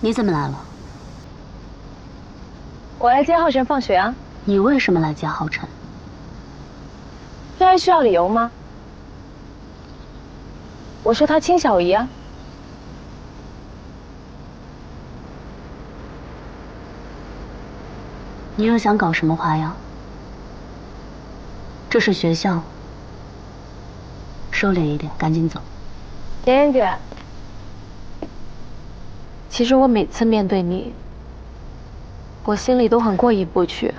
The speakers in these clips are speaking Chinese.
你怎么来了？我来接浩辰放学啊。你为什么来接浩辰？这还需要理由吗？我是他亲小姨啊。你又想搞什么花样？这是学校，收敛一点，赶紧走。点点点。其实我每次面对你，我心里都很过意不去。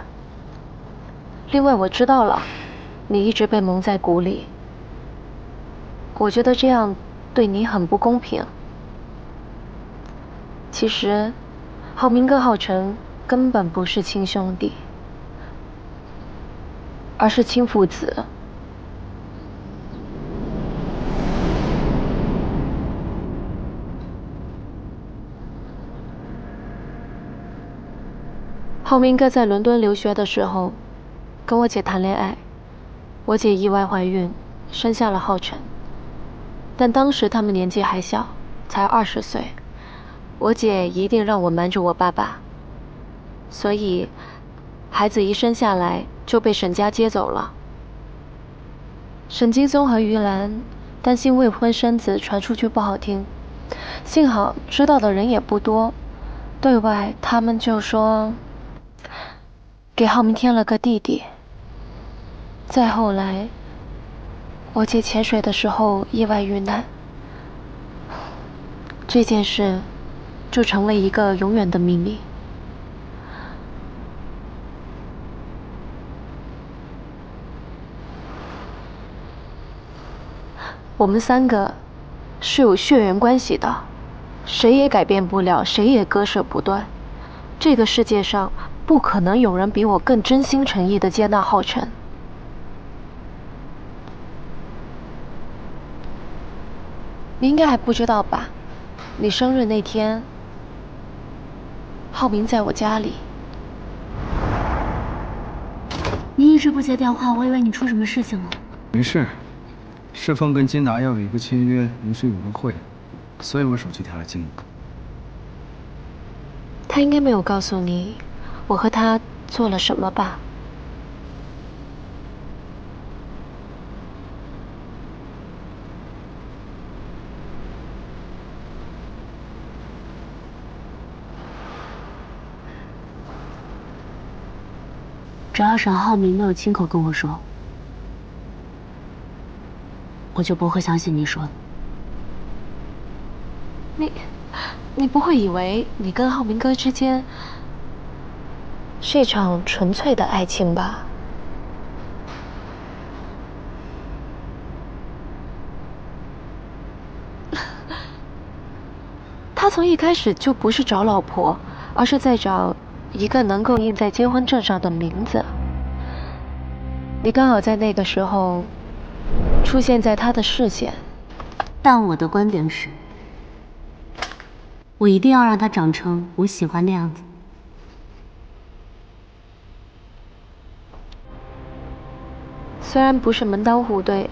另外我知道了，你一直被蒙在鼓里，我觉得这样对你很不公平。其实，浩明跟浩辰根本不是亲兄弟，而是亲父子。浩明哥在伦敦留学的时候，跟我姐谈恋爱，我姐意外怀孕，生下了浩辰。但当时他们年纪还小，才20岁，我姐一定让我瞒着我爸爸，所以孩子一生下来就被沈家接走了。沈金松和于兰担心未婚生子传出去不好听，幸好知道的人也不多，对外他们就说给浩明添了个弟弟。再后来，我姐潜水的时候意外遇难，这件事就成为一个永远的秘密。我们3个是有血缘关系的，谁也改变不了，谁也割舍不断。这个世界上不可能有人比我更真心诚意的接纳浩辰。你应该还不知道吧？你生日那天，浩明在我家里。你一直不接电话，我以为你出什么事情了。没事，世峰跟金达要有一个签约临时运动会，所以我手机调了静音。他应该没有告诉你我和他做了什么吧？只要沈浩明没有亲口跟我说，我就不会相信你说的。你不会以为你跟浩明哥之间是一场纯粹的爱情吧？他从一开始就不是找老婆，而是在找一个能够印在结婚证上的名字。你刚好在那个时候出现在他的视线。但我的观点是，我一定要让他长成我喜欢的样子。虽然不是门当户对，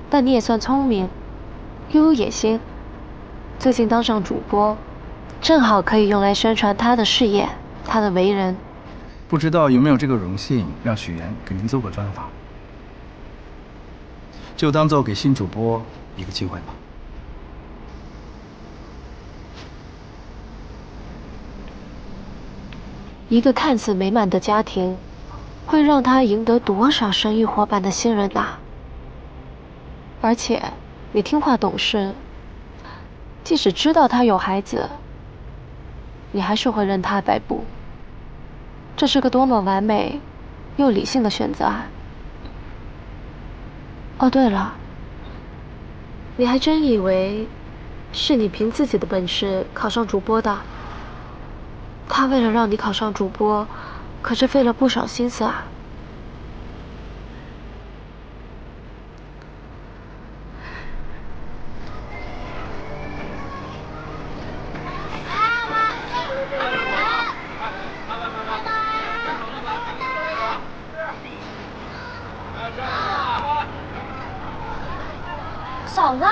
但你也算聪明，又有野心。最近当上主播，正好可以用来宣传他的事业，他的为人。不知道有没有这个荣幸，让许岩给您做个专访，就当做给新主播一个机会吧。一个看似美满的家庭，会让他赢得多少生意伙伴的信任呐？而且，你听话懂事，即使知道他有孩子，你还是会任他摆布。这是个多么完美又理性的选择啊！哦，对了，你还真以为是你凭自己的本事考上主播的？他为了让你考上主播，可是费了不少心思啊。嫂子，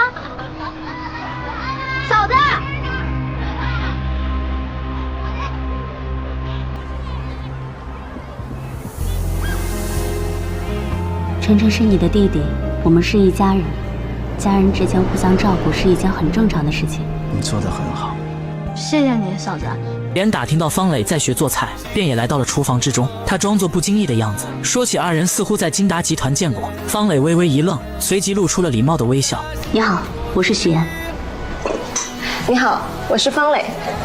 嫂子，晨晨是你的弟弟，我们是一家人，家人之间互相照顾是一件很正常的事情。你做得很好。谢谢你，嫂子。连打听到方磊在学做菜，便也来到了厨房之中。他装作不经意的样子，说起二人似乎在金达集团见过。方磊微微一愣，随即露出了礼貌的微笑。你好，我是许妍。你好，我是方磊。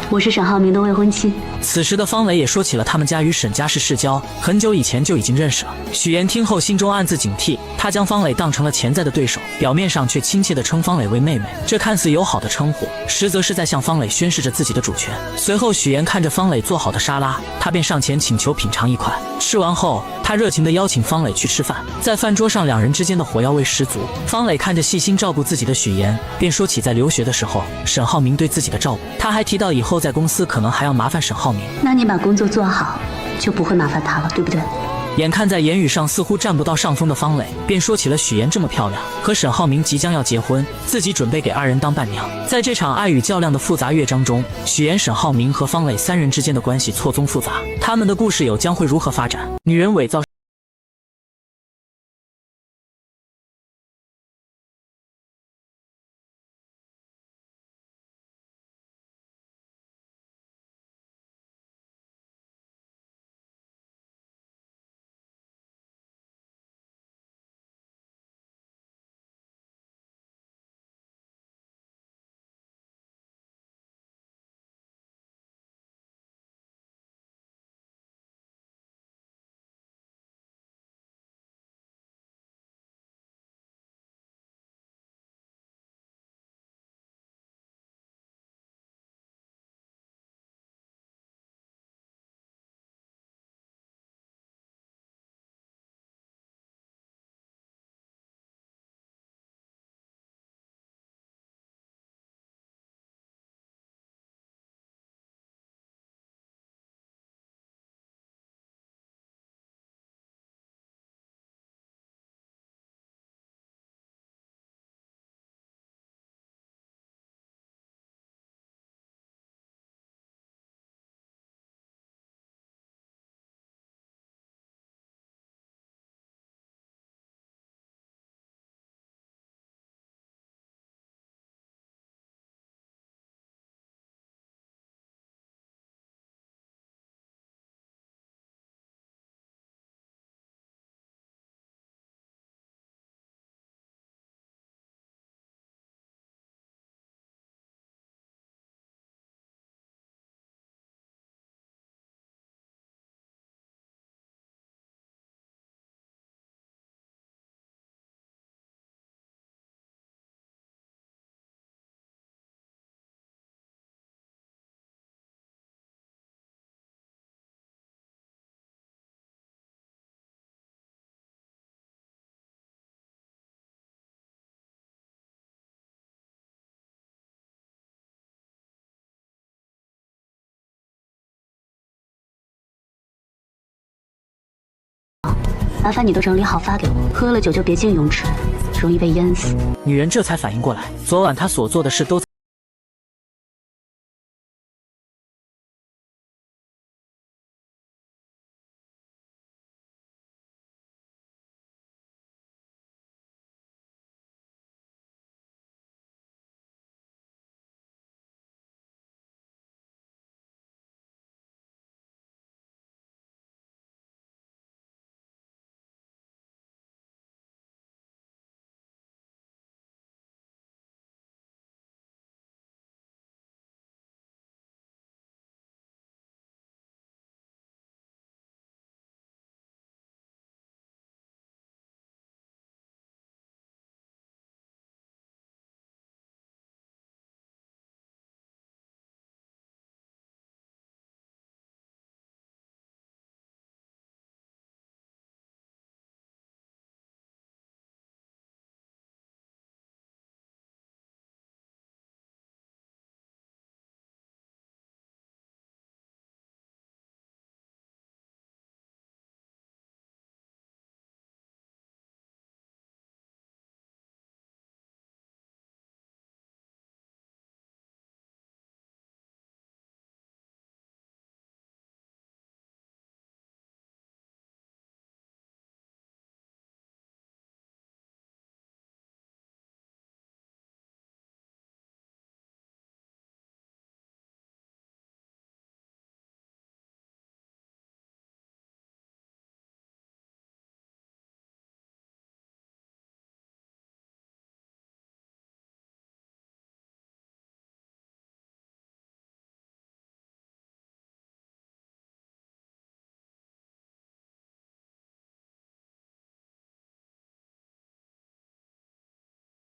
我是沈浩明的未婚妻。此时的方磊也说起了他们家与沈家是世交，很久以前就已经认识了。许妍听后心中暗自警惕，她将方磊当成了潜在的对手，表面上却亲切地称方磊为妹妹。这看似友好的称呼，实则是在向方磊宣示着自己的主权。随后许妍看着方磊做好的沙拉，她便上前请求品尝一块。吃完后，她热情地邀请方磊去吃饭。在饭桌上，两人之间的火药味十足。方磊看着细心照顾自己的许妍，便说起在留学的时候沈浩明对自己的照顾。他还提到以后在公司可能还要麻烦沈浩明。那你把工作做好，就不会麻烦他了，对不对？眼看在言语上似乎占不到上风的方磊，便说起了许妍这么漂亮，和沈浩明即将要结婚，自己准备给二人当伴娘。在这场爱与较量的复杂乐章中，许妍、沈浩明和方磊三人之间的关系错综复杂，他们的故事有将会如何发展？女人伪造麻烦你都整理好发给我。喝了酒就别进泳池，容易被淹死。女人这才反应过来，昨晚她所做的事都在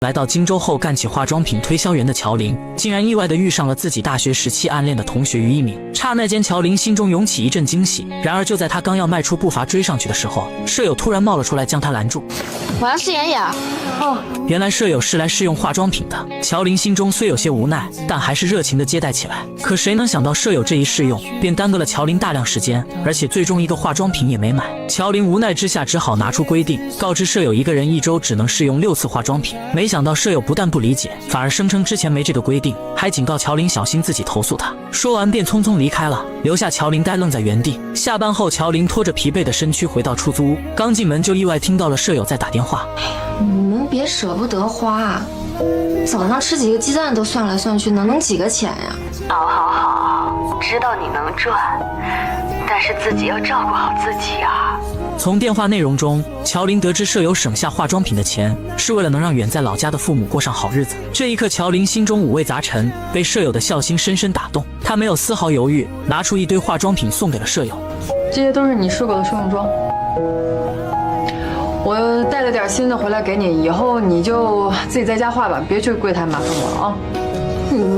来到荆州后干起化妆品推销员的乔林，竟然意外地遇上了自己大学时期暗恋的同学于一鸣。刹那间，乔林心中涌起一阵惊喜。然而就在他刚要迈出步伐追上去的时候，舍友突然冒了出来将他拦住。我要试妍妍。哦，原来舍友是来试用化妆品的。乔林心中虽有些无奈，但还是热情地接待起来。可谁能想到舍友这一试用，便耽搁了乔林大量时间，而且最终一个化妆品也没买。乔林无奈之下只好拿出规定，告知舍友一个人1周只能试用6次化妆品。没想到舍友不但不理解，反而声称之前没这个规定，还警告乔林小心自己投诉他。说完便匆匆离开了，留下乔林呆愣在原地。下班后，乔林拖着疲惫的身躯回到出租屋，刚进门就意外听到了舍友在打电话。你们别舍不得花，早上吃几个鸡蛋都算来算去，能弄几个钱呀？好，知道你能赚，但是自己要照顾好自己啊。从电话内容中，乔林得知舍友省下化妆品的钱是为了能让远在老家的父母过上好日子。这一刻，乔林心中五味杂陈，被舍友的孝心深深打动。他没有丝毫犹豫，拿出一堆化妆品送给了舍友。这些都是你试过的试用装，我带了点新的回来给你，以后你就自己在家画吧，别去柜台麻烦我了啊。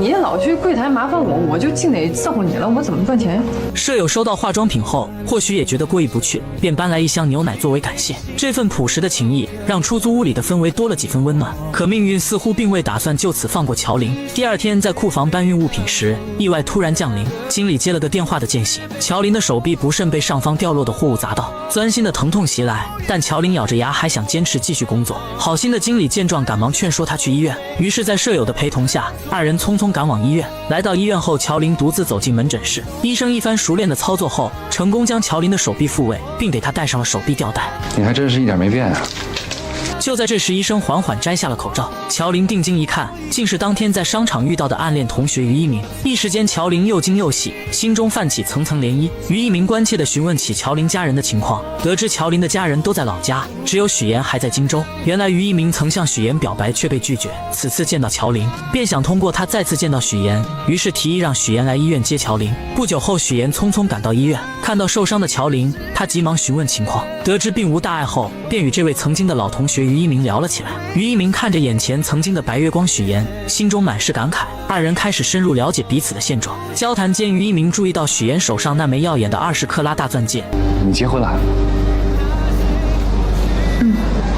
你老去柜台麻烦我，我就净得伺候你了，我怎么赚钱呀？舍友收到化妆品后，或许也觉得过意不去，便搬来一箱牛奶作为感谢。这份朴实的情谊让出租屋里的氛围多了几分温暖。可命运似乎并未打算就此放过乔林。第二天在库房搬运物品时，意外突然降临，经理接了个电话的间隙，乔林的手臂不慎被上方掉落的货物砸到，钻心的疼痛袭来，但乔林咬着牙还想坚持继续工作。好心的经理见状赶忙劝说他去医院，于是在舍友的陪同下，二人匆匆赶往医院。来到医院后，乔林独自走进门诊室，医生一番熟练的操作后，成功将乔林的手臂复位，并给他戴上了手臂吊带。你还真是一点没变啊。就在这时，医生缓缓摘下了口罩，乔林定睛一看，竟是当天在商场遇到的暗恋同学于一鸣。一时间，乔林又惊又喜，心中泛起层层涟漪。于一鸣关切地询问起乔林家人的情况，得知乔林的家人都在老家，只有许妍还在荆州。原来于一鸣曾向许妍表白却被拒绝，此次见到乔林，便想通过他再次见到许妍，于是提议让许妍来医院接乔林。不久后，许妍匆匆赶到医院，看到受伤的乔林，他急忙询问情况，得知并无大碍后，便与这位曾经的老同学于一鸣聊了起来。于一鸣看着眼前曾经的白月光许妍，心中满是感慨。二人开始深入了解彼此的现状。交谈间，于一鸣注意到许妍手上那枚耀眼的20克拉大钻戒。你结婚了？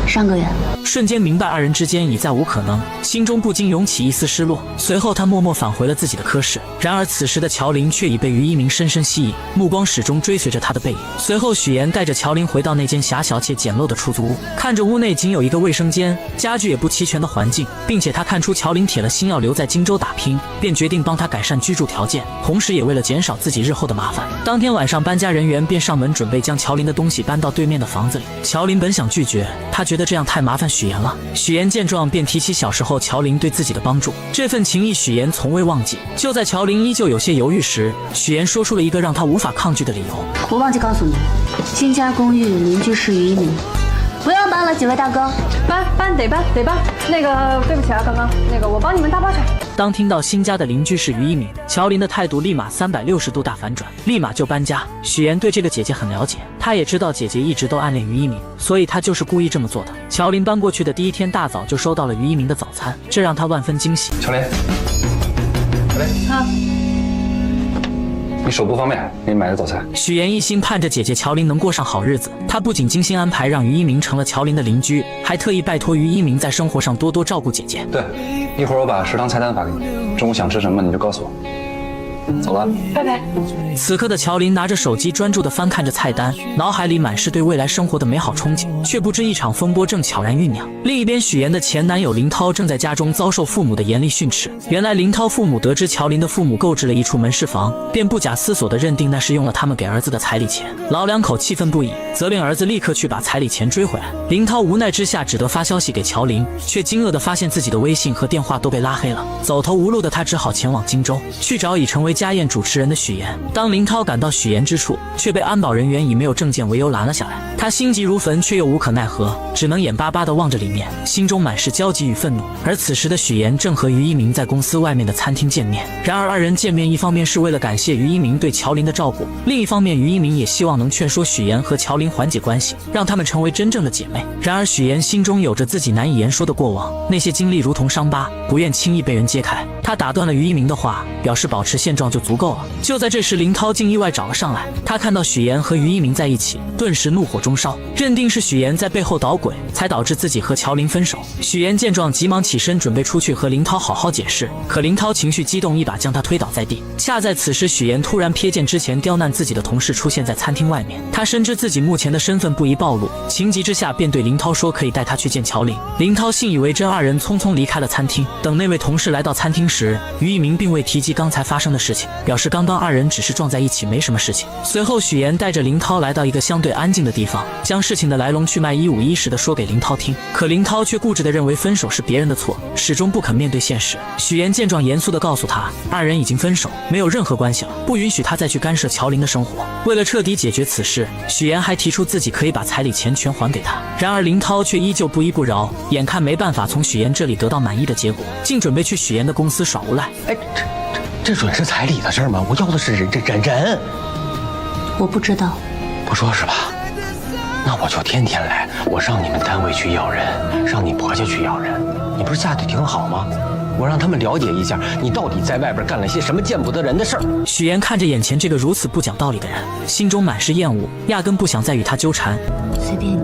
上个月。瞬间明白二人之间已再无可能，心中不禁涌起一丝失落。随后他默默返回了自己的科室。然而此时的乔林却已被于一鸣深深吸引，目光始终追随着他的背影。随后许妍带着乔林回到那间狭小且简陋的出租屋，看着屋内仅有一个卫生间，家具也不齐全的环境，并且他看出乔林铁了心要留在荆州打拼，便决定帮他改善居住条件，同时也为了减少自己日后的麻烦。当天晚上，搬家人员便上门准备将乔林的东西搬到对面的房子里。乔林本想拒绝，他觉得这样太麻烦许妍了。许妍见状便提起小时候乔林对自己的帮助，这份情谊许妍从未忘记。就在乔林依旧有些犹豫时，许妍说出了一个让他无法抗拒的理由。我忘记告诉你，新家公寓邻居是于一鸣，不用搬了，几位大哥。搬得搬。那个对不起啊，刚刚那个我帮你们搭包产。当听到新家的邻居是于一鸣，乔林的态度立马360度大反转，立马就搬家。许妍对这个姐姐很了解，她也知道姐姐一直都暗恋于一鸣，所以她就是故意这么做的。乔林搬过去的第一天大早就收到了于一鸣的早餐，这让他万分惊喜。乔林，你手不方便，给你买的早餐。许妍一心盼着姐姐乔林能过上好日子，她不仅精心安排让于一鸣成了乔林的邻居，还特意拜托于一鸣在生活上多多照顾姐姐。对，一会儿我把食堂菜单发给你，中午想吃什么你就告诉我。走了，拜拜。此刻的乔林拿着手机专注地翻看着菜单，脑海里满是对未来生活的美好憧憬，却不知一场风波正悄然酝酿。另一边，许妍的前男友林涛正在家中遭受父母的严厉训斥。原来林涛父母得知乔林的父母购置了一处门市房，便不假思索地认定那是用了他们给儿子的彩礼钱。老两口气愤不已，责令儿子立刻去把彩礼钱追回来。林涛无奈之下只得发消息给乔林，却惊愕地发现自己的微信和电话都被拉黑了。走投无路的他只好前往荆州，去找已成为家宴主持人的许岩。当林涛赶到许岩之处，却被安保人员以没有证件为由拦了下来。他心急如焚，却又无可奈何，只能眼巴巴地望着里面，心中满是焦急与愤怒。而此时的许岩正和于一鸣在公司外面的餐厅见面。然而二人见面，一方面是为了感谢于一鸣对乔琳的照顾，另一方面于一鸣也希望能劝说许岩和乔琳缓解关系，让他们成为真正的姐妹。然而许岩心中有着自己难以言说的过往，那些经历如同伤疤，不愿轻易被人揭开。他打断了于一鸣的话，表示保持现状就足够了。就在这时，林涛竟意外找了上来。他看到许岩和于一鸣在一起，顿时怒火中烧，认定是许岩在背后捣鬼，才导致自己和乔琳分手。许岩见状，急忙起身准备出去和林涛好好解释，可林涛情绪激动，一把将他推倒在地。恰在此时，许岩突然瞥见之前刁难自己的同事出现在餐厅外面，他深知自己目前的身份不宜暴露，情急之下便对林涛说可以带他去见乔琳。林涛信以为真，二人匆匆离开了餐厅。等那位同事来到餐厅时，于一鸣并未提及刚才发生的事情，表示刚刚二人只是撞在一起，没什么事情。随后许岩带着林涛来到一个相对安静的地方，将事情的来龙去脉一五一十地说给林涛听。可林涛却固执地认为分手是别人的错，始终不肯面对现实。许岩见状，严肃地告诉他，二人已经分手，没有任何关系了，不允许他再去干涉乔琳的生活。为了彻底解决此事，许岩还提出自己可以把彩礼钱全还给他。然而林涛却依旧不依不饶，眼看没办法从许岩这里得到满意的结果，竟准备去许岩的公司耍无赖。哎，这准是彩礼的事吗？我要的是人。我不知道。不说是吧？那我就天天来，我上你们单位去要人，上你婆家去要人。你不是嫁得挺好吗？我让他们了解一下，你到底在外边干了些什么见不得人的事儿。许岩看着眼前这个如此不讲道理的人，心中满是厌恶，压根不想再与他纠缠。随便你。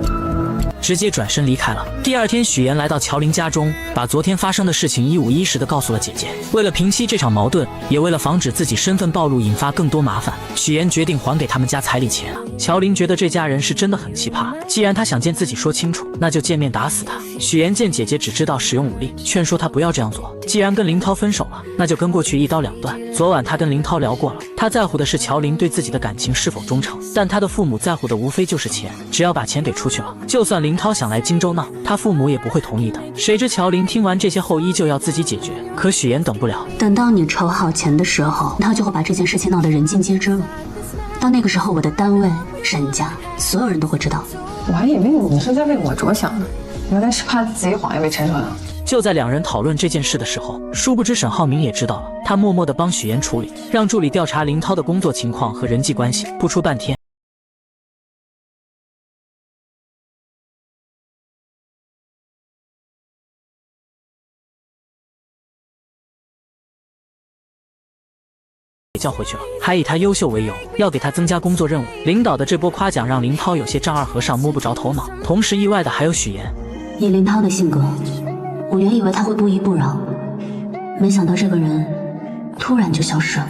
直接转身离开了。第二天，许岩来到乔琳家中，把昨天发生的事情一五一十地告诉了姐姐。为了平息这场矛盾，也为了防止自己身份暴露引发更多麻烦，许岩决定还给他们家彩礼钱。乔琳觉得这家人是真的很奇葩，既然他想见自己说清楚，那就见面打死他。许岩见姐姐只知道使用武力，劝说她不要这样做。既然跟林涛分手了，那就跟过去一刀两断。昨晚他跟林涛聊过了，他在乎的是乔琳对自己的感情是否忠诚，但他的父母在乎的无非就是钱，只要把钱给出去了，就算林涛想来荆州闹，他父母也不会同意的。谁知乔琳听完这些后，依旧要自己解决，可许岩等不了。等到你筹好钱的时候，他就会把这件事情闹得人尽皆知了。到那个时候，我的单位、沈家，所有人都会知道。我还以为你是在为我着想呢，原来是怕自己谎言被拆穿了。就在两人讨论这件事的时候，殊不知沈浩明也知道了，他默默地帮许岩处理，让助理调查林涛的工作情况和人际关系。不出半天，叫回去了，还以他优秀为由，要给他增加工作任务。领导的这波夸奖让林涛有些丈二和尚摸不着头脑，同时意外的还有许岩。以林涛的性格，我原以为他会不依不饶，没想到这个人突然就消失了。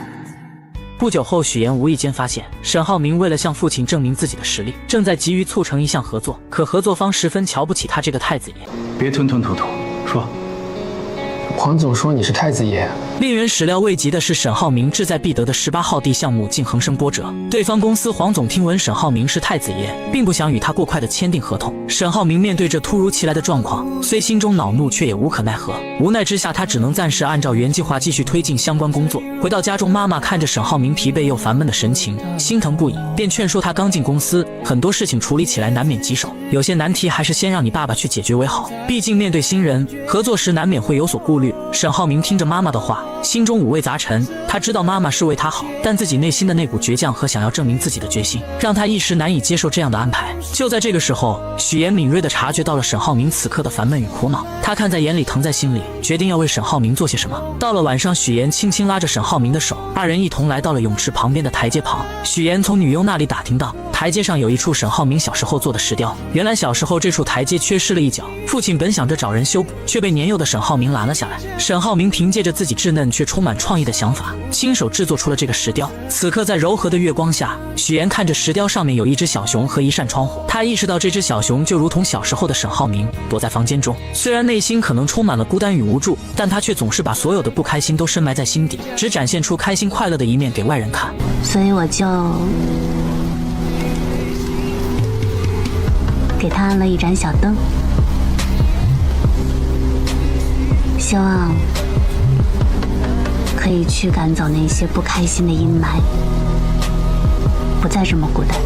不久后，许岩无意间发现沈浩明为了向父亲证明自己的实力，正在急于促成一项合作，可合作方十分瞧不起他这个太子爷。别吞吞吐吐，说。黄总说你是太子爷。令人始料未及的是，沈浩明志在必得的18号地项目竟横生波折。对方公司黄总听闻沈浩明是太子爷，并不想与他过快的签订合同。沈浩明面对这突如其来的状况，虽心中恼怒，却也无可奈何。无奈之下，他只能暂时按照原计划继续推进相关工作。回到家中，妈妈看着沈浩明疲惫又烦闷的神情，心疼不已，便劝说他刚进公司，很多事情处理起来难免棘手，有些难题还是先让你爸爸去解决为好。毕竟面对新人，合作时难免会有所顾虑。沈浩明听着妈妈的话，心中五味杂陈。他知道妈妈是为他好，但自己内心的那股倔强和想要证明自己的决心，让他一时难以接受这样的安排。就在这个时候，许岩敏锐地察觉到了沈浩明此刻的烦闷与苦恼，他看在眼里，疼在心里，决定要为沈浩明做些什么。到了晚上，许岩轻轻拉着沈浩明的手，二人一同来到了泳池旁边的台阶旁。许岩从女佣那里打听到，台阶上有一处沈浩明小时候做的石雕。原来小时候这处台阶缺失了一角，父亲本想着找人修补，却被年幼的沈浩明拦了下来。沈浩明凭借着自己稚嫩却充满创意的想法，亲手制作出了这个石雕。此刻在柔和的月光下，许岩看着石雕上面有一只小熊和一扇窗户，他意识到这只小熊就如同小时候的沈浩明，躲在房间中。虽然内心可能充满了孤单与无助，但他却总是把所有的不开心都深埋在心底，只展现出开心快乐的一面给外人看。所以我就给他安了一盏小灯，希望可以以驱赶走那些不开心的阴霾，不再这么孤单。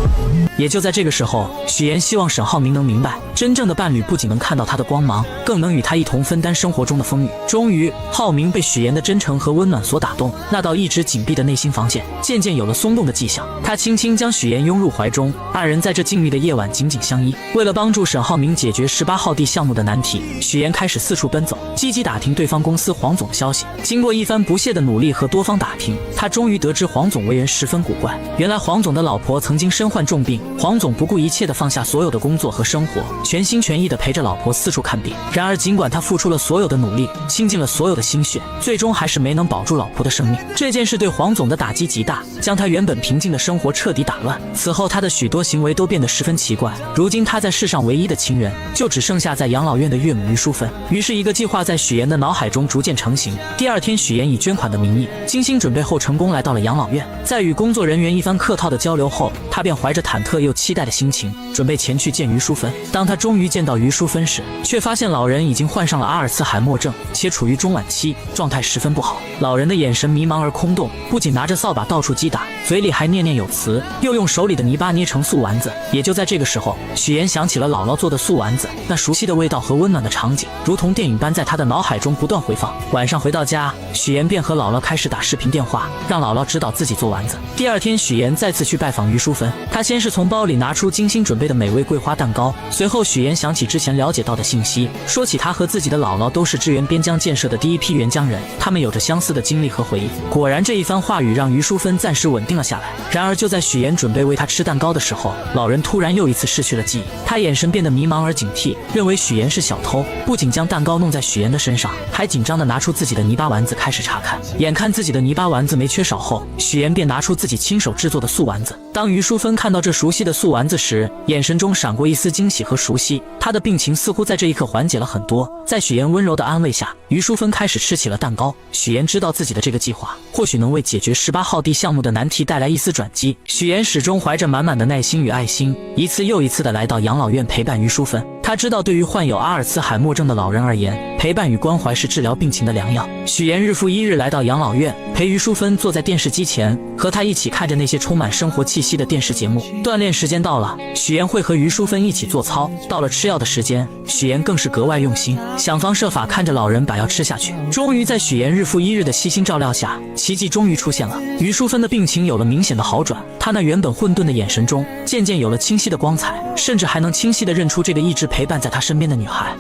也就在这个时候，许妍希望沈浩明能明白，真正的伴侣不仅能看到他的光芒，更能与他一同分担生活中的风雨。终于，浩明被许妍的真诚和温暖所打动，那道一直紧闭的内心防线渐渐有了松动的迹象。他轻轻将许妍拥入怀中，二人在这静谧的夜晚紧紧相依。为了帮助沈浩明解决18号地项目的难题，许妍开始四处奔走，积极打听对方公司黄总的消息。经过一番不懈的努力和多方打听，他终于得知黄总为人十分古怪。原来黄总的老婆曾经身患重病，黄总不顾一切地放下所有的工作和生活，全心全意地陪着老婆四处看病。然而尽管他付出了所有的努力，倾尽了所有的心血，最终还是没能保住老婆的生命。这件事对黄总的打击极大，将他原本平静的生活彻底打乱。此后他的许多行为都变得十分奇怪。如今他在世上唯一的亲人，就只剩下在养老院的岳母于淑芬。于是一个计划在许妍的脑海中逐渐成型。第二天，许妍以捐款的名义精心准备后，成功来到了养老院。在与工作人员一番客套的交流后，他便怀着忐忑又期待的心情，准备前去见于淑芬。当他终于见到于淑芬时，却发现老人已经患上了阿尔茨海默症，且处于中晚期，状态十分不好。老人的眼神迷茫而空洞，不仅拿着扫把到处击打，嘴里还念念有词，又用手里的泥巴捏成素丸子。也就在这个时候，许妍想起了姥姥做的素丸子，那熟悉的味道和温暖的场景，如同电影般在她的脑海中不断回放。晚上回到家，许妍便和姥姥开始打视频电话，让姥姥指导自己做丸子。第二天，许妍再次去拜访于淑芬，她先是从包里拿出精心准备的美味桂花蛋糕，随后许妍想起之前了解到的信息，说起她和自己的姥姥都是支援边疆建设的第一批援疆人，他们有着相似的经历和回忆。果然，这一番话语让于淑芬暂时稳定了下来。然而就在许妍准备喂她吃蛋糕的时候，老人突然又一次失去了记忆，他眼神变得迷茫而警惕，认为许妍是小偷，不仅将蛋糕弄在许妍的身上，还紧张地拿出自己的泥巴丸子开始查看。眼看自己的泥巴丸子没缺少后，许妍便拿出自己亲手制作的素丸子。当于淑芬看到这熟悉的素丸子时，眼神中闪过一丝惊喜和熟悉，她的病情似乎在这一刻缓解了很多。在许妍温柔的安慰下，于淑芬开始吃起了蛋糕。许妍知道自己的这个计划或许能为解决18号地项目的难题带来一丝转机。许妍始终怀着满满的耐心与爱心，一次又一次地来到养老院陪伴于淑芬。她知道，对于患有阿尔茨海默症的老人而言，陪伴与关怀是治疗病情的良药。许妍日复一日来到养老院，陪于淑芬坐在电视机前，和她一起看着那些充满生活气息的电视节目。锻炼时间到了，许妍会和于淑芬一起做操。到了吃药的时间，许妍更是格外用心，想方设法看着老人把药吃下去。终于在许妍日复一日的悉心照料下，奇迹终于出现了。于淑芬的病情有了明显的好转，她那原本混沌的眼神中渐渐有了清晰的光彩，甚至还能清晰地认出这个一直陪伴在她身边的女孩。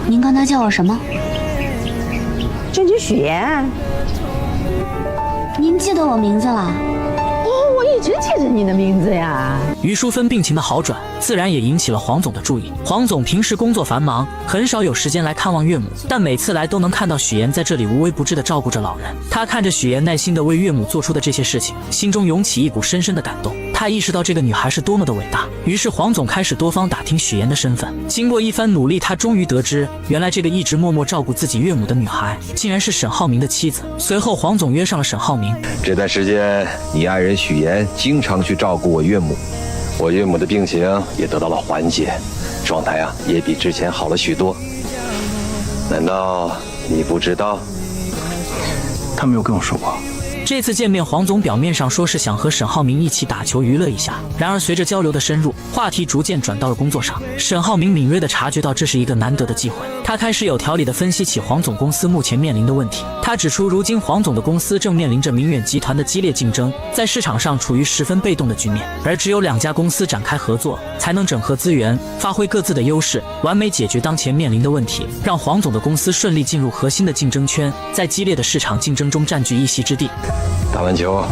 您刚才叫我什么？这就许妍。您记得我名字了？我一直记着你的名字呀。于淑芬病情的好转，自然也引起了黄总的注意。黄总平时工作繁忙，很少有时间来看望岳母，但每次来都能看到许妍在这里无微不至地照顾着老人。他看着许妍耐心地为岳母做出的这些事情，心中涌起一股深深的感动。他意识到这个女孩是多么的伟大，于是黄总开始多方打听许妍的身份。经过一番努力，他终于得知，原来这个一直默默照顾自己岳母的女孩，竟然是沈浩明的妻子。随后，黄总约上了沈浩明。这段时间，你爱人许妍经常去照顾我岳母，我岳母的病情也得到了缓解，状态也比之前好了许多。难道你不知道？他没有跟我说过。这次见面，黄总表面上说是想和沈浩明一起打球娱乐一下，然而随着交流的深入，话题逐渐转到了工作上。沈浩明敏锐地察觉到这是一个难得的机会，他开始有条理地分析起黄总公司目前面临的问题。他指出，如今黄总的公司正面临着明远集团的激烈竞争，在市场上处于十分被动的局面，而只有2家公司展开合作，才能整合资源，发挥各自的优势，完美解决当前面临的问题，让黄总的公司顺利进入核心的竞争圈，在激烈的市场竞争中占据一席之地。打完球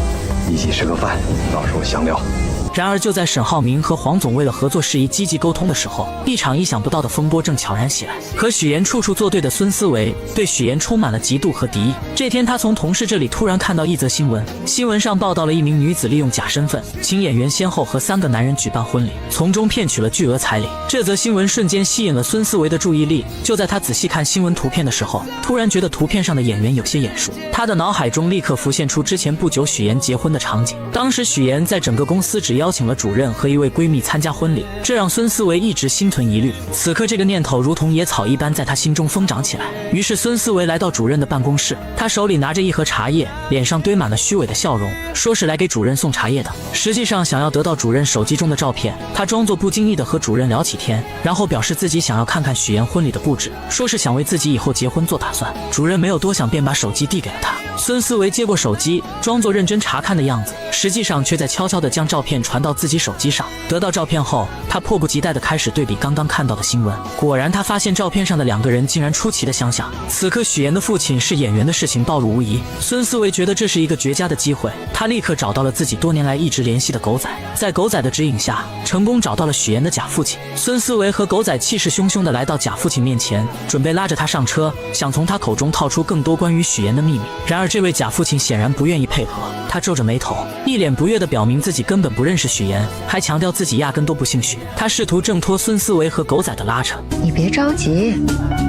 一起吃个饭，到时候详聊。然而就在沈浩明和黄总为了合作事宜积极沟通的时候，一场意想不到的风波正悄然袭来。和许妍处处作对的孙思维对许妍充满了嫉妒和敌意。这天，他从同事这里突然看到一则新闻，新闻上报道了一名女子利用假身份，请演员先后和3个男人举办婚礼，从中骗取了巨额彩礼。这则新闻瞬间吸引了孙思维的注意力。就在他仔细看新闻图片的时候，突然觉得图片上的演员有些眼熟，他的脑海中立刻浮现出之前不久许妍结婚的场景。当时许妍在整个公司只邀邀请了主任和一位闺蜜参加婚礼，这让孙思维一直心存疑虑。此刻这个念头如同野草一般在他心中疯长起来。于是孙思维来到主任的办公室，他手里拿着一盒茶叶，脸上堆满了虚伪的笑容，说是来给主任送茶叶的，实际上想要得到主任手机中的照片。他装作不经意地和主任聊起天，然后表示自己想要看看许妍婚礼的布置，说是想为自己以后结婚做打算。主任没有多想，便把手机递给了他。孙思维接过手机，装作认真查看的样子，实际上却在悄悄地将照片传到自己手机上。得到照片后，他迫不及待地开始对比刚刚看到的新闻。果然，他发现照片上的两个人竟然出奇的相像。此刻许妍的父亲是演员的事情暴露无遗，孙思维觉得这是一个绝佳的机会，他立刻找到了自己多年来一直联系的狗仔，在狗仔的指引下，成功找到了许妍的假父亲。孙思维和狗仔气势汹汹地来到假父亲面前，准备拉着他上车，想从他口中套出更多关于许妍的秘密。然而这位假父亲显然不愿意配合，他皱着眉头，一脸不悦地表明自己根本不认识许妍，还强调自己压根都不姓许。他试图挣脱孙思维和狗仔的拉扯。你别着急，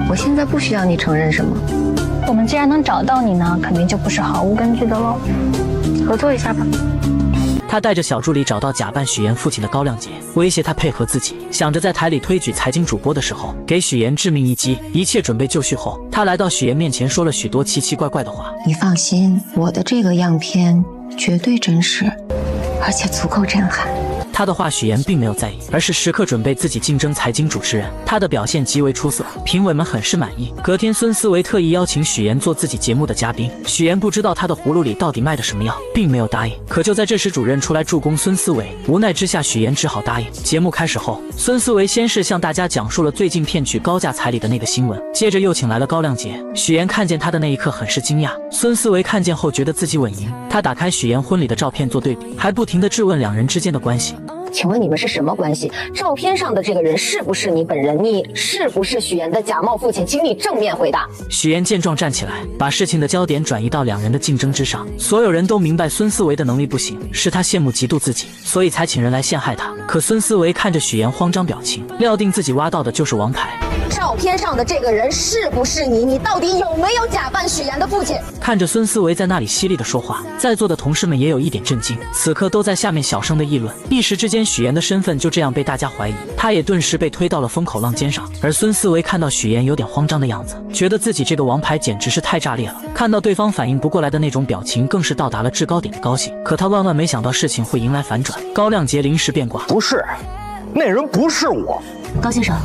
我现在不需要你承认什么。我们既然能找到你呢，肯定就不是毫无根据的喽。合作一下吧。他带着小助理找到假扮许妍父亲的高亮杰，威胁他配合自己，想着在台里推举财经主播的时候给许妍致命一击。一切准备就绪后，他来到许妍面前说了许多奇奇怪怪的话。你放心，我的这个样片绝对真实，而且足够震撼。他的话许妍并没有在意，而是时刻准备自己竞争财经主持人。他的表现极为出色，评委们很是满意。隔天孙思维特意邀请许妍做自己节目的嘉宾，许妍不知道他的葫芦里到底卖的什么药，并没有答应。可就在这时，主任出来助攻孙思维，无奈之下许妍只好答应。节目开始后，孙思维先是向大家讲述了最近骗取高价彩礼的那个新闻，接着又请来了高亮杰。许妍看见他的那一刻很是惊讶，孙思维看见后觉得自己稳赢。他打开许妍婚礼的照片做对比，还不停地质问两人之间的关系。请问你们是什么关系？照片上的这个人是不是你本人？你是不是许妍的假冒父亲？请你正面回答。许妍见状站起来，把事情的焦点转移到两人的竞争之上。所有人都明白孙思维的能力不行，是他羡慕嫉妒自己，所以才请人来陷害他。可孙思维看着许妍慌张表情，料定自己挖到的就是王牌。照片上的这个人是不是你？你到底有没有假扮许妍的父亲？看着孙思维在那里犀利的说话，在座的同事们也有一点震惊，此刻都在下面小声的议论。一时之间，许妍的身份就这样被大家怀疑，她也顿时被推到了风口浪尖上。而孙思维看到许妍有点慌张的样子，觉得自己这个王牌简直是太炸裂了。看到对方反应不过来的那种表情，更是到达了制高点的高兴。可他万万没想到事情会迎来反转，高亮杰临时变卦。不是，那人不是我。高先生，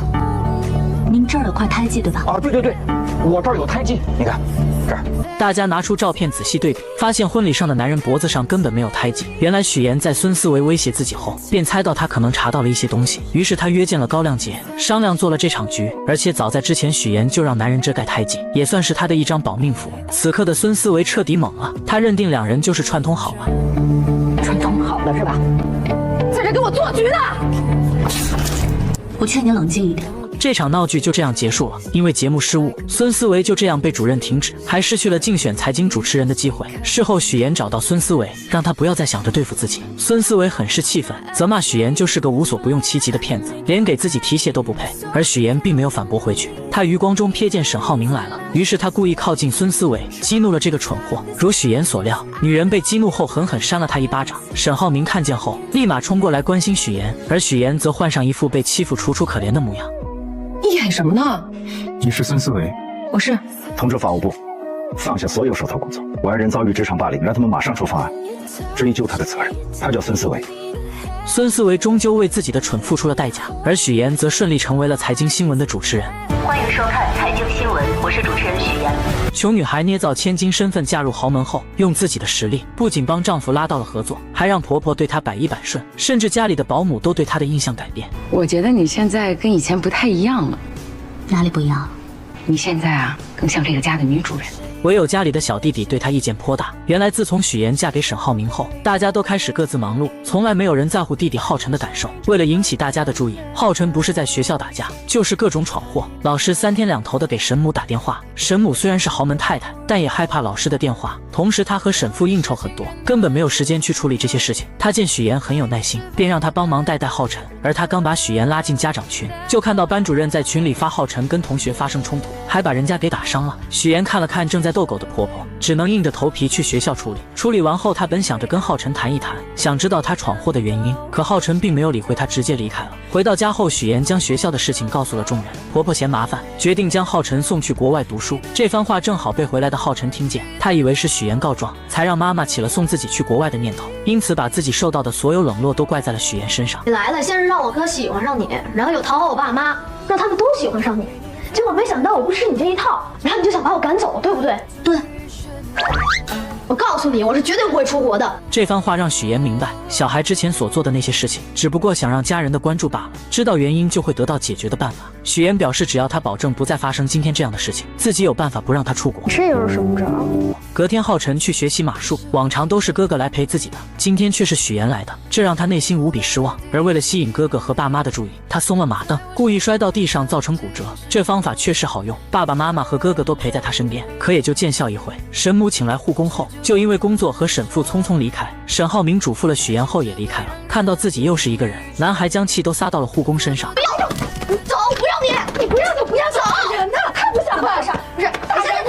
您这儿有块胎记对吧？啊，对，我这儿有胎记，你看这儿。大家拿出照片仔细对比，发现婚礼上的男人脖子上根本没有胎记。原来许妍在孙思维威胁自己后，便猜到他可能查到了一些东西，于是他约见了高亮杰，商量做了这场局。而且早在之前，许妍就让男人遮盖胎记，也算是他的一张保命符。此刻的孙思维彻底懵了，他认定两人就是串通好了。串通好了是吧？在这给我做局呢！我劝你冷静一点。这场闹剧就这样结束了。因为节目失误，孙思维就这样被主任停止，还失去了竞选财经主持人的机会。事后许妍找到孙思维，让他不要再想着对付自己。孙思维很是气愤，责骂许妍就是个无所不用其极的骗子，连给自己提鞋都不配。而许妍并没有反驳回去，他余光中瞥见沈浩明来了，于是他故意靠近孙思维，激怒了这个蠢货。如许妍所料，女人被激怒后狠狠扇了他一巴掌。沈浩明看见后，立马冲过来关心许妍，而许妍则换上一副被欺负楚楚可怜的模样。你演什么呢？你是孙思维？我是。通知法务部，放下所有手头工作。我爱人遭遇职场霸凌，让他们马上出方案，追究他的责任。他叫孙思维。孙思维终究为自己的蠢付出了代价，而许妍则顺利成为了财经新闻的主持人。欢迎收看财经新闻，我是主持人许妍。穷女孩捏造千金身份嫁入豪门后，用自己的实力不仅帮丈夫拉到了合作，还让婆婆对她百依百顺，甚至家里的保姆都对她的印象改变。我觉得你现在跟以前不太一样了。哪里不一样？你现在啊，更像这个家的女主人。唯有家里的小弟弟对她意见颇大。原来自从许妍嫁给沈浩明后，大家都开始各自忙碌，从来没有人在乎弟弟浩辰的感受。为了引起大家的注意，浩辰不是在学校打架，就是各种闯祸。老师3天2头的给沈母打电话，沈母虽然是豪门太太，但也害怕老师的电话。同时他和沈父应酬很多，根本没有时间去处理这些事情。他见许妍很有耐心，便让他帮忙带浩辰。而他刚把许妍拉进家长群，就看到班主任在群里发浩辰跟同学发生冲突，还把人家给打伤了。许妍看了看正在逗狗的婆婆，只能硬着头皮去学校处理。处理完后，她本想着跟浩辰谈一谈，想知道他闯祸的原因，可浩辰并没有理会她，直接离开了。回到家后，许妍将学校的事情告诉了众人。婆婆嫌麻烦，决定将浩辰送去国外读书。这番话正好被回来的浩辰听见，他以为是许妍告状，才让妈妈起了送自己去国外的念头，因此把自己受到的所有冷落都怪在了许妍身上。你来了，先是让我哥喜欢上你，然后又讨好我爸妈，让他们都喜欢上你，结果没想到我不吃你这一套，然后你就想把我赶走，对不对？对。我告诉你，我是绝对不会出国的。这番话让许妍明白，小孩之前所做的那些事情，只不过想让家人的关注罢了。知道原因就会得到解决的办法。许妍表示，只要他保证不再发生今天这样的事情，自己有办法不让他出国。这又是什么招？隔天，浩辰去学习马术，往常都是哥哥来陪自己的，今天却是许妍来的，这让他内心无比失望。而为了吸引哥哥和爸妈的注意，他松了马镫，故意摔到地上，造成骨折。这方法确实好用，爸爸妈妈和哥哥都陪在他身边，可也就见效一回。沈母请来护工后，就因为工作和沈父匆匆离开，沈浩明嘱咐了许妍后也离开了。看到自己又是一个人，男孩将气都撒到了护工身上。不要走，不要你不要就不要走，人呐，太不像话了，不是大仙人。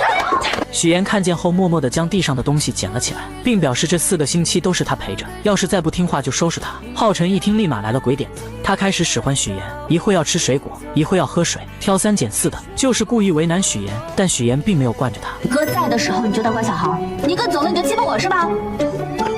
许妍看见后，默默地将地上的东西捡了起来，并表示这4个星期都是他陪着，要是再不听话就收拾他。浩辰一听，立马来了鬼点子，他开始使唤许妍，一会要吃水果，一会要喝水，挑3拣4的，就是故意为难许妍。但许妍并没有惯着他。哥在的时候你就当乖小孩，你哥走了你就欺负我是吧？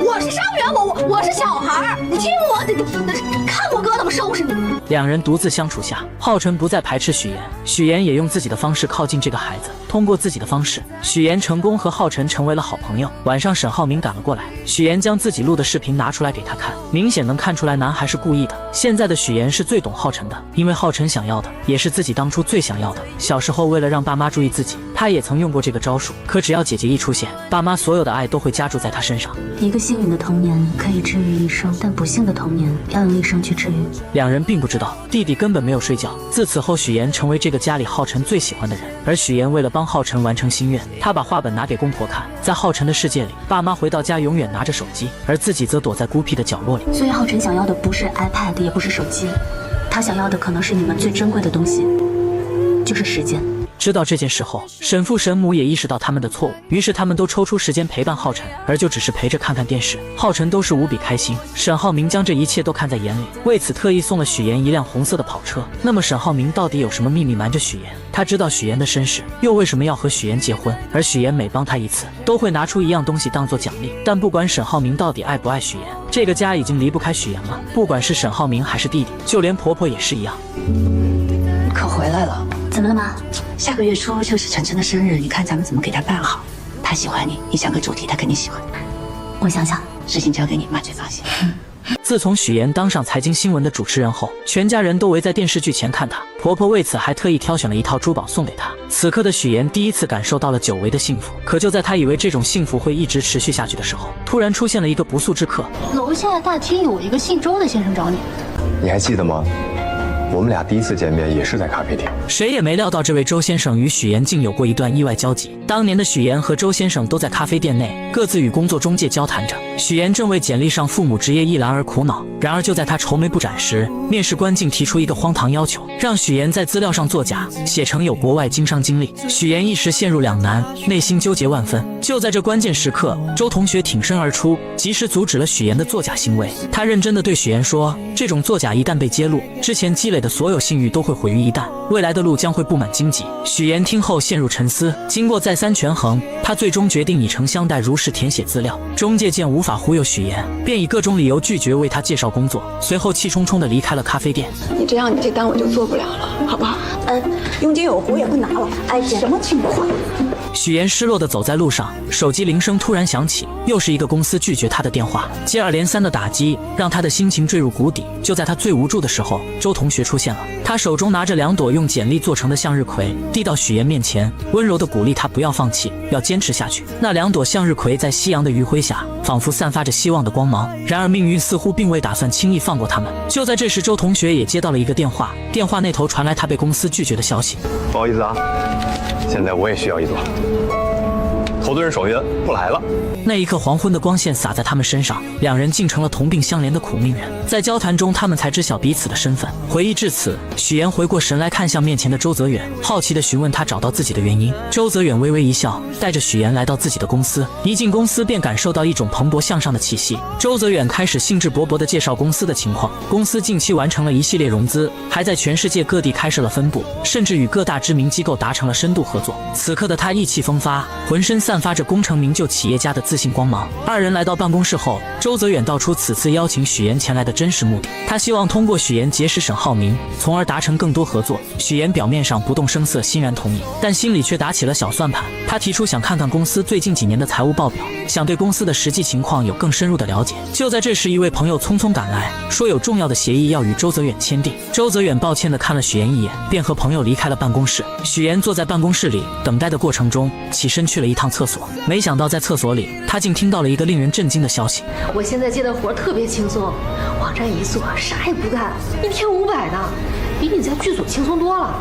我是伤员，我是小孩，你欺负我，看我哥怎么收拾你。两人独自相处下，浩辰不再排斥许妍，许妍也用自己的方式靠近这个孩子。通过自己的方式，许妍成功和浩辰成为了好朋友。晚上，沈浩明赶了过来，许妍将自己录的视频拿出来给他看，明显能看出来男孩是故意的。现在的许妍是最懂浩辰的，因为浩辰想要的也是自己当初最想要的。小时候为了让爸妈注意自己，他也曾用过这个招数，可只要姐姐一出现，爸妈所有的爱都会加注在他身上。一个幸运的童年可以治愈一生，但不幸的童年要用一生去治愈。两人并不知道，弟弟根本没有睡觉。自此后，许妍成为这个家里浩辰最喜欢的人。而许妍为了帮浩辰完成心愿，她把画本拿给公婆看。在浩辰的世界里，爸妈回到家永远拿着手机，而自己则躲在孤僻的角落里。所以浩辰想要的不是 iPad， 也不是手机，他想要的可能是你们最珍贵的东西，就是时间。知道这件事后，沈父沈母也意识到他们的错误，于是他们都抽出时间陪伴浩辰，而就只是陪着看看电视。浩辰都是无比开心。沈浩明将这一切都看在眼里，为此特意送了许妍一辆红色的跑车。那么沈浩明到底有什么秘密瞒着许妍？他知道许妍的身世，又为什么要和许妍结婚？而许妍每帮他一次，都会拿出一样东西当做奖励。但不管沈浩明到底爱不爱许妍，这个家已经离不开许妍了。不管是沈浩明还是弟弟，就连婆婆也是一样。可回来了。怎么了吗？下个月初就是晨晨的生日，你看咱们怎么给他办好？他喜欢你，你想个主题，他肯定喜欢。我想想，事情交给你，妈最放心。自从许妍当上财经新闻的主持人后，全家人都围在电视剧前看她。婆婆为此还特意挑选了一套珠宝送给她。此刻的许妍第一次感受到了久违的幸福。可就在她以为这种幸福会一直持续下去的时候，突然出现了一个不速之客。楼下大厅有一个姓周的先生找你。你还记得吗？我们俩第一次见面也是在咖啡厅。谁也没料到这位周先生与许妍竟有过一段意外交集。当年的许妍和周先生都在咖啡店内，各自与工作中介交谈着。许妍正为简历上父母职业一栏而苦恼，然而就在她愁眉不展时，面试官竟提出一个荒唐要求，让许妍在资料上作假，写成有国外经商经历。许妍一时陷入两难，内心纠结万分。就在这关键时刻，周同学挺身而出，及时阻止了许妍的作假行为。他认真地对许妍说，这种作假一旦被揭露，之前积累的所有信誉都会毁于一旦，未来的路将会布满荆棘。许妍听后陷入沉思，经过再三权衡，她最终决定以诚相待，如实填写资料。中介见无法忽悠许妍，便以各种理由拒绝为她介绍工作，随后气冲冲地离开了咖啡店。你这样，你这单我就做不了了，好不好？佣金有我也不拿了。哎，什么情况？许妍失落地走在路上，手机铃声突然响起，又是一个公司拒绝她的电话。接二连三的打击让她的心情坠入谷底。就在她最无助的时候，周同学出现了，他手中拿着2朵用简历做成的向日葵，递到许妍面前，温柔地鼓励她不要放弃，要坚持下去。那2朵向日葵在夕阳的余晖下，仿佛散发着希望的光芒。然而命运似乎并未打算轻易放过他们。就在这时，周同学也接到了一个电话，电话那头传来他被公司拒绝的消息。不好意思啊，现在我也需要1朵。投资人手续不来了。那一刻，黄昏的光线洒在他们身上，两人竟成了同病相怜的苦命人。在交谈中，他们才知晓彼此的身份。回忆至此，许岩回过神来，看向面前的周泽远，好奇地询问他找到自己的原因。周泽远微微一笑，带着许岩来到自己的公司。一进公司便感受到一种蓬勃向上的气息。周泽远开始兴致勃勃地介绍公司的情况。公司近期完成了一系列融资，还在全世界各地开设了分部，甚至与各大知名机构达成了深度合作。此刻的他意气风发，浑身散发着功成名就企业家的自信光芒。二人来到办公室后，周泽远道出此次邀请许岩前来的真实目的，他希望通过许岩结识沈浩明，从而达成更多合作。许岩表面上不动声色，欣然同意，但心里却打起了小算盘。他提出想看看公司最近几年的财务报表，想对公司的实际情况有更深入的了解。就在这时，一位朋友匆匆赶来，说有重要的协议要与周泽远签订。周泽远抱歉地看了许岩一眼，便和朋友离开了办公室。许岩坐在办公室里等待的过程中，起身去了一趟厕所，没想到在厕所里，他竟听到了一个令人震惊的消息。我现在接的活特别轻松，网站一做，啥也不干，一天500呢，比你在剧组轻松多了。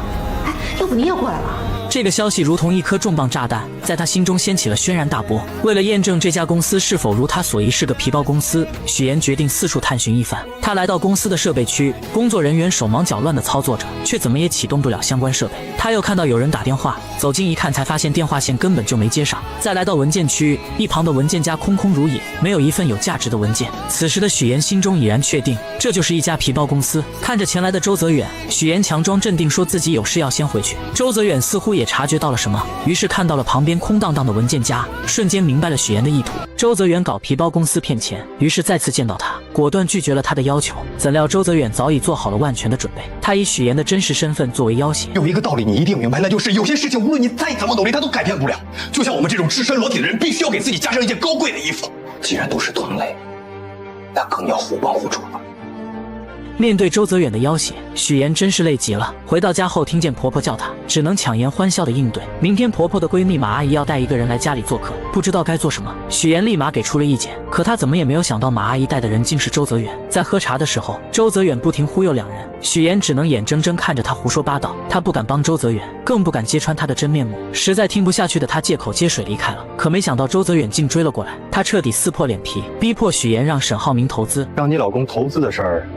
哎，要不你也过来吧？这个消息如同一颗重磅炸弹，在他心中掀起了轩然大波。为了验证这家公司是否如他所疑是个皮包公司，许岩决定四处探寻一番。他来到公司的设备区，工作人员手忙脚乱地操作着，却怎么也启动不了相关设备。他又看到有人打电话，走近一看，才发现电话线根本就没接上。再来到文件区，一旁的文件夹空空如也，没有一份有价值的文件。此时的许岩心中已然确定，这就是一家皮包公司。看着前来的周泽远，许岩强装镇定，说自己有事要先回去。周泽远似乎也察觉到了什么，于是看到了旁边空荡荡的文件夹，瞬间明白了许岩的意图。周泽远搞皮包公司骗钱，于是再次见到他，果断拒绝了他的要求。怎料周泽远早已做好了万全的准备，他以许岩的真实身份作为要挟。有一个道理你一定明白，那就是有些事情无论你再怎么努力，它都改变不了。就像我们这种赤身裸体的人，必须要给自己加上一件高贵的衣服。既然都是同类，那更要互帮互助了。面对周泽远的要挟，许岩真是累极了。回到家后，听见婆婆叫她，只能强颜欢笑的应对。明天婆婆的闺蜜马阿姨要带一个人来家里做客，不知道该做什么。许岩立马给出了意见，可他怎么也没有想到马阿姨带的人竟是周泽远。在喝茶的时候，周泽远不停忽悠两人，许岩只能眼睁睁看着他胡说八道。他不敢帮周泽远，更不敢揭穿他的真面目。实在听不下去的他借口接水离开了。可没想到周泽远竟追了过来，他彻底撕破脸皮，逼迫许岩让沈浩明投资。让你老公投资的事儿，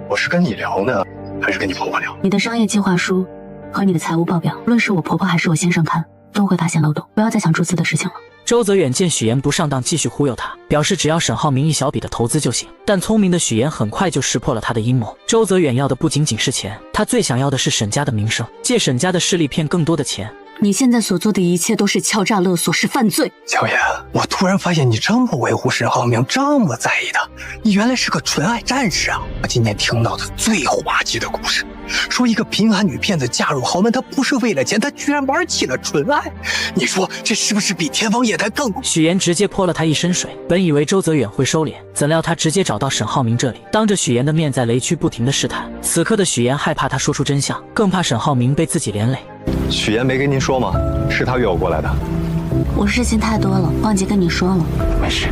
我是跟你聊呢，还是跟你婆婆聊？你的商业计划书和你的财务报表，论是我婆婆还是我先生看，都会发现漏洞。不要再想诸此的事情了。周泽远见许岩不上当，继续忽悠他，表示只要沈浩明一小笔的投资就行。但聪明的许岩很快就识破了他的阴谋。周泽远要的不仅仅是钱，他最想要的是沈家的名声，借沈家的势力骗更多的钱。你现在所做的一切都是敲诈勒索，是犯罪。小妍，我突然发现你这么维护沈浩明，这么在意他，你原来是个纯爱战士啊！我今天听到的最滑稽的故事，说一个贫寒女骗子嫁入豪门，她不是为了钱，她居然玩起了纯爱。你说这是不是比天方夜谭更？许岩直接泼了他一身水。本以为周泽远会收敛，怎料他直接找到沈浩明这里，当着许岩的面在雷区不停的试探。此刻的许岩害怕他说出真相，更怕沈浩明被自己连累。许岩没跟您说吗？是他约我过来的。我事情太多了，忘记跟你说了。没事。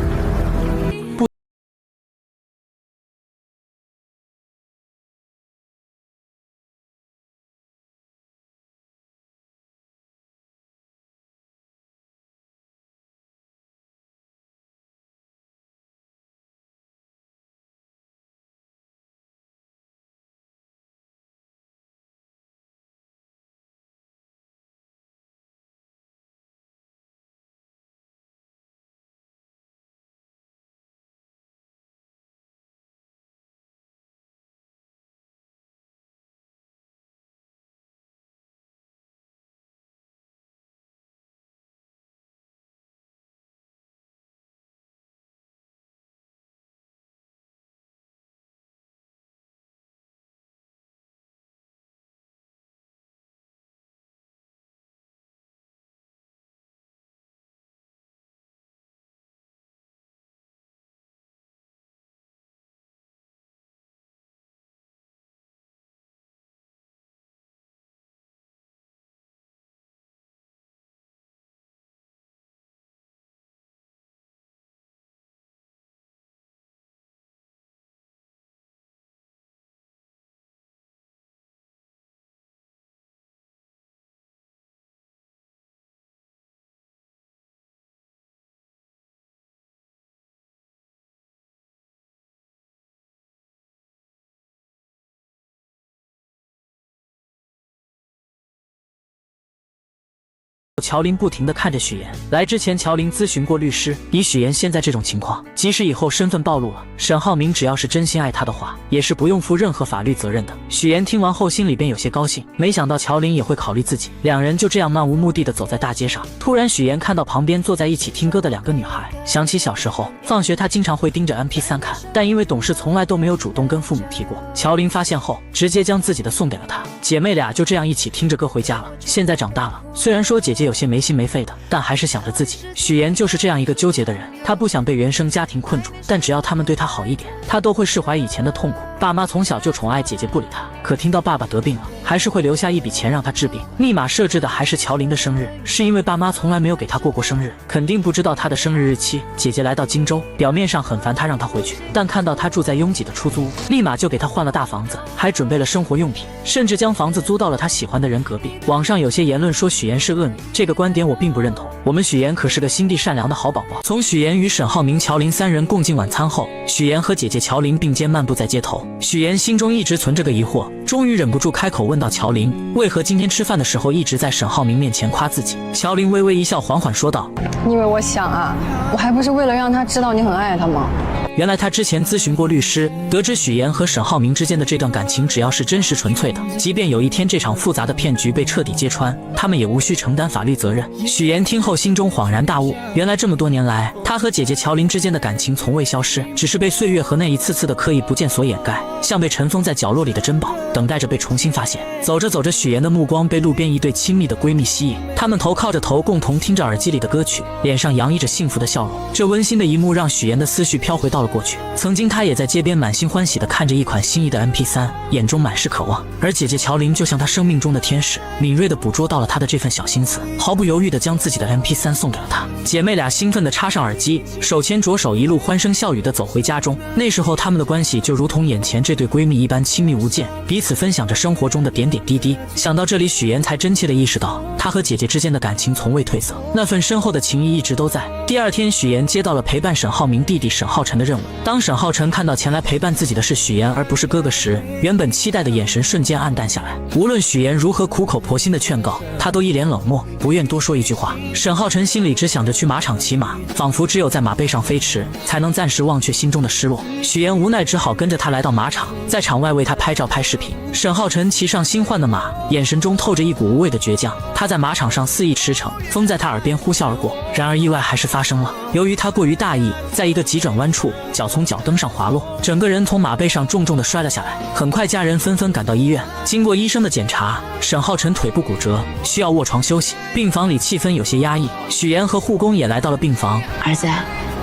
乔林不停地看着许妍。来之前，乔林咨询过律师，以许妍现在这种情况，即使以后身份暴露了，沈浩明只要是真心爱她的话，也是不用负任何法律责任的。许妍听完后心里边有些高兴，没想到乔林也会考虑自己。两人就这样漫无目的地走在大街上，突然许妍看到旁边坐在一起听歌的2个女孩，想起小时候放学她经常会盯着 MP3 看，但因为懂事从来都没有主动跟父母提过。乔林发现后，直接将自己的送给了她，姐妹俩就这样一起听着歌回家了。现在长大了，虽然说姐姐有些没心没肺的，但还是想着自己。许妍就是这样一个纠结的人，她不想被原生家庭困住，但只要他们对她好一点，她都会释怀以前的痛苦。爸妈从小就宠爱姐姐不理她，可听到爸爸得病了，还是会留下一笔钱让她治病。密码设置的还是乔林的生日，是因为爸妈从来没有给她过生日，肯定不知道她的生日日期。姐姐来到荆州，表面上很烦她让她回去，但看到她住在拥挤的出租屋，立马就给她换了大房子，还准备了生活用品，甚至将房子租到了她喜欢的人隔壁。网上有些言论说许妍是恶女，这个观点我并不认同。我们许妍可是个心地善良的好宝宝。从许妍与沈浩明、乔林3人共进晚餐后，许妍和姐姐乔林并肩漫步在街头。许妍心中一直存着个疑惑，终于忍不住开口问到乔林，为何今天吃饭的时候一直在沈浩明面前夸自己？乔林微微一笑，缓缓说道，因为我想啊，我还不是为了让他知道你很爱他吗？原来他之前咨询过律师，得知许妍和沈浩明之间的这段感情只要是真实纯粹的，即便有一天这场复杂的骗局被彻底揭穿，他们也无需承担法律责任。许妍听后心中恍然大悟，原来这么多年来，他和姐姐乔林之间的感情从未消失，只是被岁月和那一次次的刻意不见所掩盖，像被尘封在角落里的珍宝，等待着被重新发现。走着走着，许妍的目光被路边一对亲密的闺蜜吸引，她们头靠着头，共同听着耳机里的歌曲，脸上洋溢着幸福的笑容。这温馨的一幕让许妍的思绪飘回到了过去，曾经她也在街边满心欢喜地看着一款心仪的 MP3， 眼中满是渴望。而姐姐乔林就像她生命中的天使，敏锐地捕捉到了她的这份小心思，毫不犹豫地将自己的 MP3 送给了她。姐妹俩兴奋地插上耳机，手牵着手，一路欢声笑语地走回家中。那时候她们的关系就如同眼前这对闺蜜一般亲密无间，彼此分享着生活中的点点滴滴。想到这里，许妍才真切地意识到，她和姐姐之间的感情从未褪色，那份深厚的情谊一直都在。第二天，许妍接到了陪伴沈浩明弟弟沈浩辰的任务。当沈浩辰看到前来陪伴自己的是许妍而不是哥哥时，原本期待的眼神瞬间暗淡下来。无论许妍如何苦口婆心的劝告，他都一脸冷漠，不愿多说一句话。沈浩辰心里只想着去马场骑马，仿佛只有在马背上飞驰，才能暂时忘却心中的失落。许妍无奈只好跟着他来到马场，在场外为他拍照拍视频。沈浩辰骑上新换的马，眼神中透着一股无畏的倔强。他在马场上肆意驰骋，风在他耳边呼啸而过。然而意外还是发生了，由于他过于大意，在一个急转弯处，脚从脚蹬上滑落，整个人从马背上重重地摔了下来。很快家人纷纷赶到医院，经过医生的检查，沈浩辰腿部骨折，需要卧床休息。病房里气氛有些压抑，许妍和护工也来到了病房。儿子，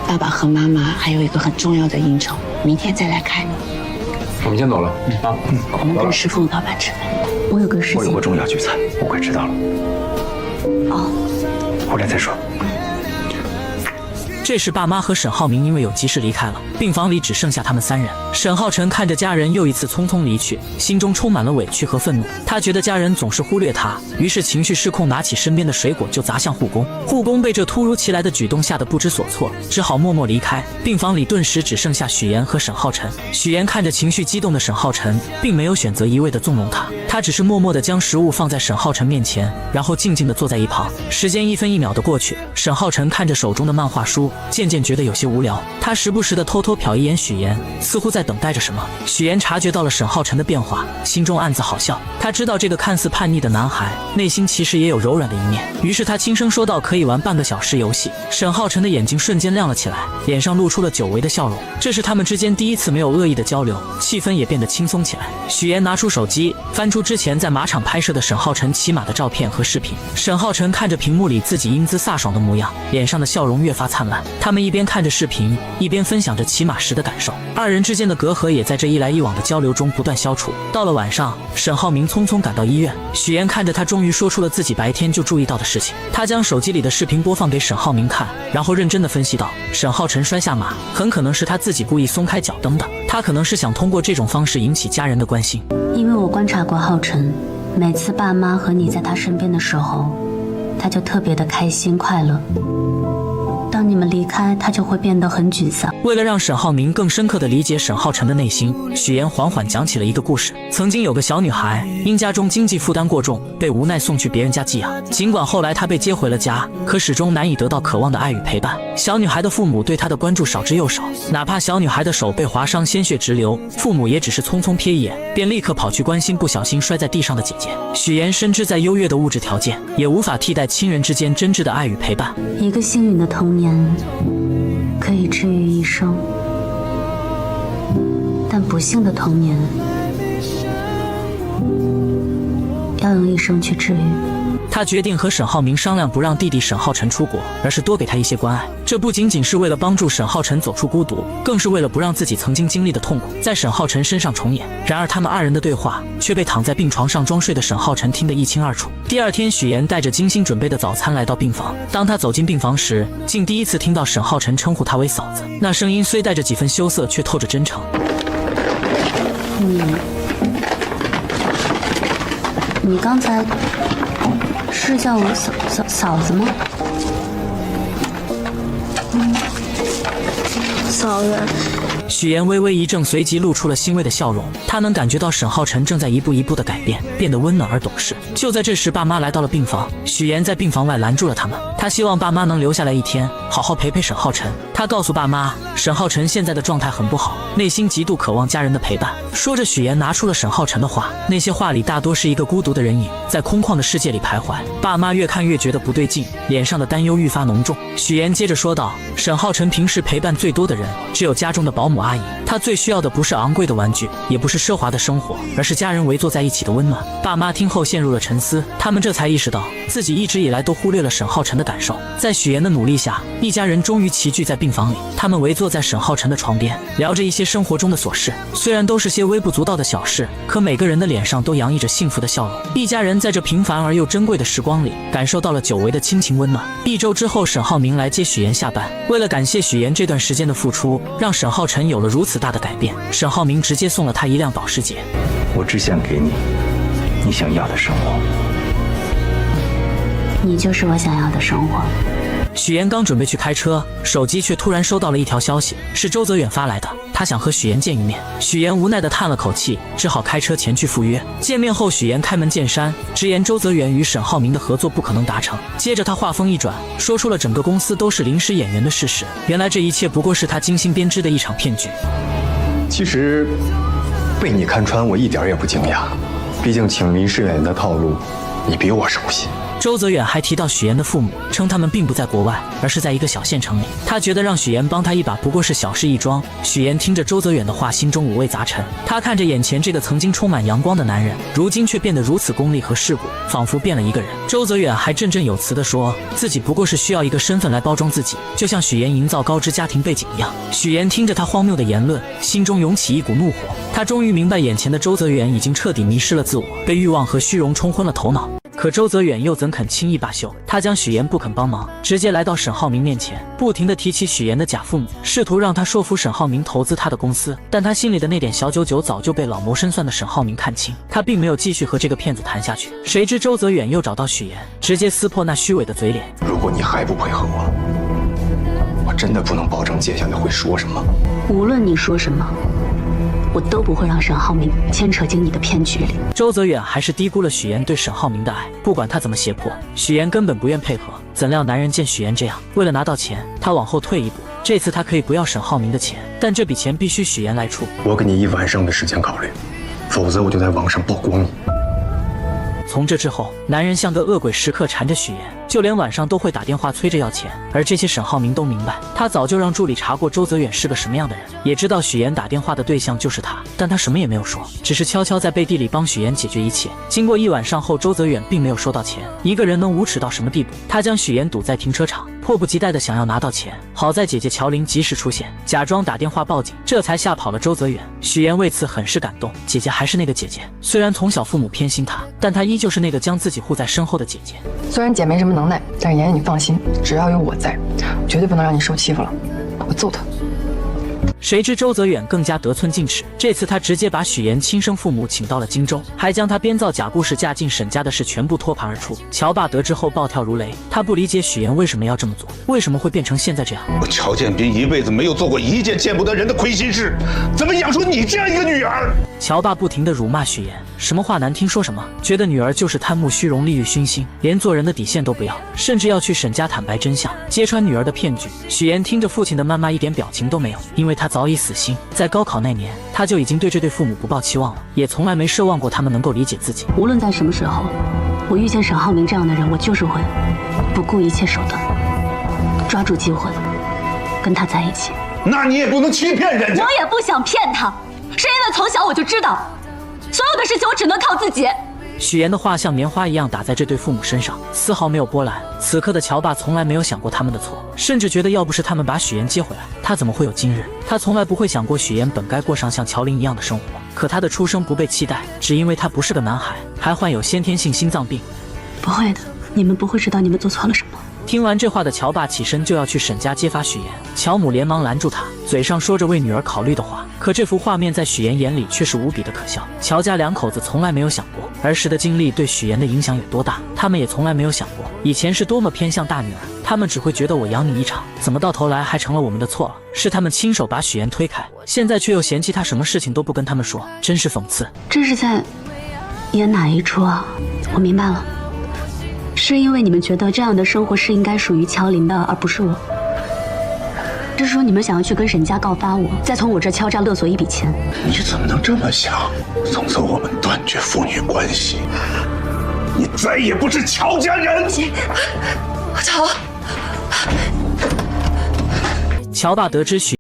爸爸和妈妈还有一个很重要的应酬，明天再来看你。我们先走了啊。我们跟石凤老板吃饭。我有个事情。我有个重要聚餐，我快迟到了。哦，回来再说。这时爸妈和沈浩明因为有急事离开了，病房里只剩下他们3人。沈浩辰看着家人又一次匆匆离去，心中充满了委屈和愤怒。他觉得家人总是忽略他，于是情绪失控，拿起身边的水果就砸向护工。护工被这突如其来的举动吓得不知所措，只好默默离开。病房里顿时只剩下许妍和沈浩辰。许妍看着情绪激动的沈浩辰，并没有选择一味的纵容他，他只是默默地将食物放在沈浩辰面前，然后静静地坐在一旁。时间1分1秒的过去，沈浩辰看着手中的漫画书，渐渐觉得有些无聊。他时不时地偷偷瞟一眼许妍，似乎在等待着什么。许妍察觉到了沈浩辰的变化，心中暗自好笑。他知道这个看似叛逆的男孩内心其实也有柔软的一面，于是他轻声说道：“可以玩半个小时游戏。”沈浩辰的眼睛瞬间亮了起来，脸上露出了久违的笑容。这是他们之间第一次没有恶意的交流，气氛也变得轻松起来。许妍拿出手机，翻出之前在马场拍摄的沈浩辰骑马的照片和视频。沈浩辰看着屏幕里自己英姿飒爽的模样，脸上的笑容越发灿烂。他们一边看着视频，一边分享着骑马时的感受。二人之间的隔阂也在这一来一往的交流中不断消除。到了晚上，沈浩明匆匆赶到医院，许妍看着他终于说出了自己白天就注意到的事情。他将手机里的视频播放给沈浩明看，然后认真地分析道：沈浩辰摔下马很可能是他自己故意松开脚蹬的，他可能是想通过这种方式引起家人的关心。因为我观察过浩辰，每次爸妈和你在他身边的时候，他就特别的开心快乐。当你们们离开，他就会变得很沮丧。为了让沈浩明更深刻地理解沈浩辰的内心，许言缓缓讲起了一个故事。曾经有个小女孩，因家中经济负担过重，被无奈送去别人家寄养。尽管后来她被接回了家，可始终难以得到渴望的爱与陪伴。小女孩的父母对她的关注少之又少，哪怕小女孩的手被划伤，鲜血直流，父母也只是匆匆瞥一眼，便立刻跑去关心不小心摔在地上的姐姐。许言深知，在优越的物质条件也无法替代亲人之间真挚的爱与陪伴。一个幸运的童年可以治愈一生，但不幸的童年要用一生去治愈。他决定和沈浩明商量，不让弟弟沈浩辰出国，而是多给他一些关爱。这不仅仅是为了帮助沈浩辰走出孤独，更是为了不让自己曾经经历的痛苦在沈浩辰身上重演。然而他们二人的对话却被躺在病床上装睡的沈浩辰听得一清二楚。第二天，许言带着精心准备的早餐来到病房。当他走进病房时，竟第一次听到沈浩辰称呼他为嫂子，那声音虽带着几分羞涩，却透着真诚。你刚才是叫我嫂子吗？嫂子。许言微微一怔，随即露出了欣慰的笑容。他能感觉到沈浩辰正在一步一步的改变，变得温暖而懂事。就在这时，爸妈来到了病房。许言在病房外拦住了他们，他希望爸妈能留下来一天，好好陪陪沈浩辰。他告诉爸妈，沈浩辰现在的状态很不好，内心极度渴望家人的陪伴。说着，许言拿出了沈浩辰的画，那些画里大多是一个孤独的人影，在空旷的世界里徘徊。爸妈越看越觉得不对劲，脸上的担忧愈发浓重。许言接着说道，沈浩辰平时陪伴最多的人只有家中的保姆阿姨，他最需要的不是昂贵的玩具，也不是奢华的生活，而是家人围坐在一起的温暖。爸妈听后陷入了沉思，他们这才意识到自己一直以来都忽略了沈浩辰的感受。在许言的努力下，一家人终于齐聚在病房里，他们围坐在沈浩辰的床边，聊着一些生活中的琐事。虽然都是些微不足道的小事，可每个人的脸上都洋溢着幸福的笑容。一家人在这平凡而又珍贵的时光里，感受到了久违的亲情温暖。1周之后，沈浩明来接许言下班。为了感谢许言这段时间的付出，让沈浩辰有了如此大的改变，沈浩明直接送了他一辆保时捷。我只想给你你想要的生活。你就是我想要的生活。许言刚准备去开车，手机却突然收到了一条消息，是周泽远发来的，他想和许言见一面。许言无奈地叹了口气，只好开车前去赴约。见面后，许言开门见山，直言周泽远与沈浩明的合作不可能达成。接着他话锋一转，说出了整个公司都是临时演员的事实。原来这一切不过是他精心编织的一场骗局。其实被你看穿，我一点也不惊讶，毕竟请临时演员的套路，你比我熟悉。周泽远还提到许言的父母，称他们并不在国外，而是在一个小县城里。他觉得让许言帮他一把不过是小事一桩。许言听着周泽远的话，心中五味杂陈。他看着眼前这个曾经充满阳光的男人，如今却变得如此功利和世故，仿佛变了一个人。周泽远还振振有词地说，自己不过是需要一个身份来包装自己，就像许言营造高知家庭背景一样。许言听着他荒谬的言论，心中涌起一股怒火。他终于明白，眼前的周泽远已经彻底迷失了自我，被欲望和虚荣冲昏了头脑。可周泽远又怎肯轻易罢休？他将许言不肯帮忙，直接来到沈浩明面前，不停地提起许言的假父母，试图让他说服沈浩明投资他的公司。但他心里的那点小九九早就被老谋深算的沈浩明看清，他并没有继续和这个骗子谈下去。谁知周泽远又找到许言，直接撕破那虚伪的嘴脸。如果你还不配合我真的不能保证接下来会说什么。无论你说什么，我都不会让沈浩明牵扯进你的骗局里。周泽远还是低估了许言对沈浩明的爱，不管他怎么胁迫，许言根本不愿配合。怎料男人见许言这样，为了拿到钱，他往后退一步。这次他可以不要沈浩明的钱，但这笔钱必须许言来出。我给你1晚上的时间考虑，否则我就在网上曝光你。从这之后，男人像个恶鬼，时刻缠着许言，就连晚上都会打电话催着要钱。而这些沈浩明都明白，他早就让助理查过周泽远是个什么样的人，也知道许言打电话的对象就是他，但他什么也没有说，只是悄悄在背地里帮许言解决一切。经过1晚上后，周泽远并没有收到钱。一个人能无耻到什么地步？他将许言堵在停车场，迫不及待地想要拿到钱。好在姐姐乔琳及时出现，假装打电话报警，这才吓跑了周泽远。许言为此很是感动，姐姐还是那个姐姐，虽然从小父母偏心她，但她依旧是那个将自己护在身后的姐姐。虽然姐没什么能耐，但是妍妍你放心，只要有我在，绝对不能让你受欺负了。我揍她。谁知周泽远更加得寸进尺，这次他直接把许妍亲生父母请到了荆州，还将他编造假故事嫁进沈家的事全部托盘而出。乔爸得知后暴跳如雷，他不理解许妍为什么要这么做，为什么会变成现在这样。我乔建斌一辈子没有做过一件见不得人的亏心事，怎么养出你这样一个女儿？乔爸不停地辱骂许妍，什么话难听说什么，觉得女儿就是贪慕虚荣、利欲熏心，连做人的底线都不要，甚至要去沈家坦白真相，揭穿女儿的骗局。许妍听着父亲的谩骂一点表情都没有，因为他早已死心。在高考那年，他就已经对这对父母不抱期望了，也从来没奢望过他们能够理解自己。无论在什么时候，我遇见沈浩明这样的人，我就是会不顾一切手段，抓住机会跟他在一起。那你也不能欺骗人家。我也不想骗他，是因为从小我就知道，所有的事情我只能靠自己。许妍的话像棉花一样打在这对父母身上，丝毫没有波澜。此刻的乔爸从来没有想过他们的错，甚至觉得要不是他们把许妍接回来，他怎么会有今日？他从来不会想过许妍本该过上像乔林一样的生活，可他的出生不被期待，只因为他不是个男孩，还患有先天性心脏病。不会的，你们不会知道你们做错了什么。听完这话的乔爸起身就要去沈家揭发许妍，乔母连忙拦住他，嘴上说着为女儿考虑的话，可这幅画面在许妍眼里却是无比的可笑。乔家两口子从来没有想过儿时的经历对许妍的影响有多大，他们也从来没有想过以前是多么偏向大女儿，他们只会觉得我养你一场，怎么到头来还成了我们的错了？是他们亲手把许妍推开，现在却又嫌弃他什么事情都不跟他们说，真是讽刺。这是在演哪一出啊？我明白了。是因为你们觉得这样的生活是应该属于乔林的，而不是我。这是说你们想要去跟沈家告发我，再从我这敲诈勒索一笔钱。你怎么能这么想？从此我们断绝父女关系，你再也不是乔家人。乔爸得知许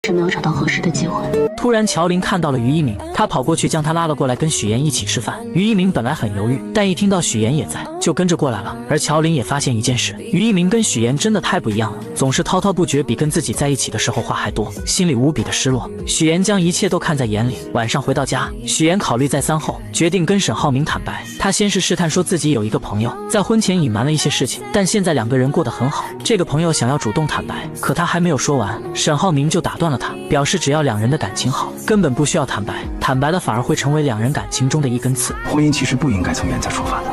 是没有找到合适的机会。突然，乔林看到了于一鸣，他跑过去将他拉了过来，跟许妍一起吃饭。于一鸣本来很犹豫，但一听到许妍也在，就跟着过来了。而乔林也发现一件事，于一鸣跟许妍真的太不一样了，总是滔滔不绝，比跟自己在一起的时候话还多，心里无比的失落。许妍将一切都看在眼里。晚上回到家，许妍考虑再三后，决定跟沈浩明坦白。他先是试探说自己有一个朋友，在婚前隐瞒了一些事情，但现在两个人过得很好。这个朋友想要主动坦白，可他还没有说完，沈浩明就打断了他，表示只要两人的感情好，根本不需要坦白，坦白了反而会成为两人感情中的一根刺。婚姻其实不应该从原则出发的。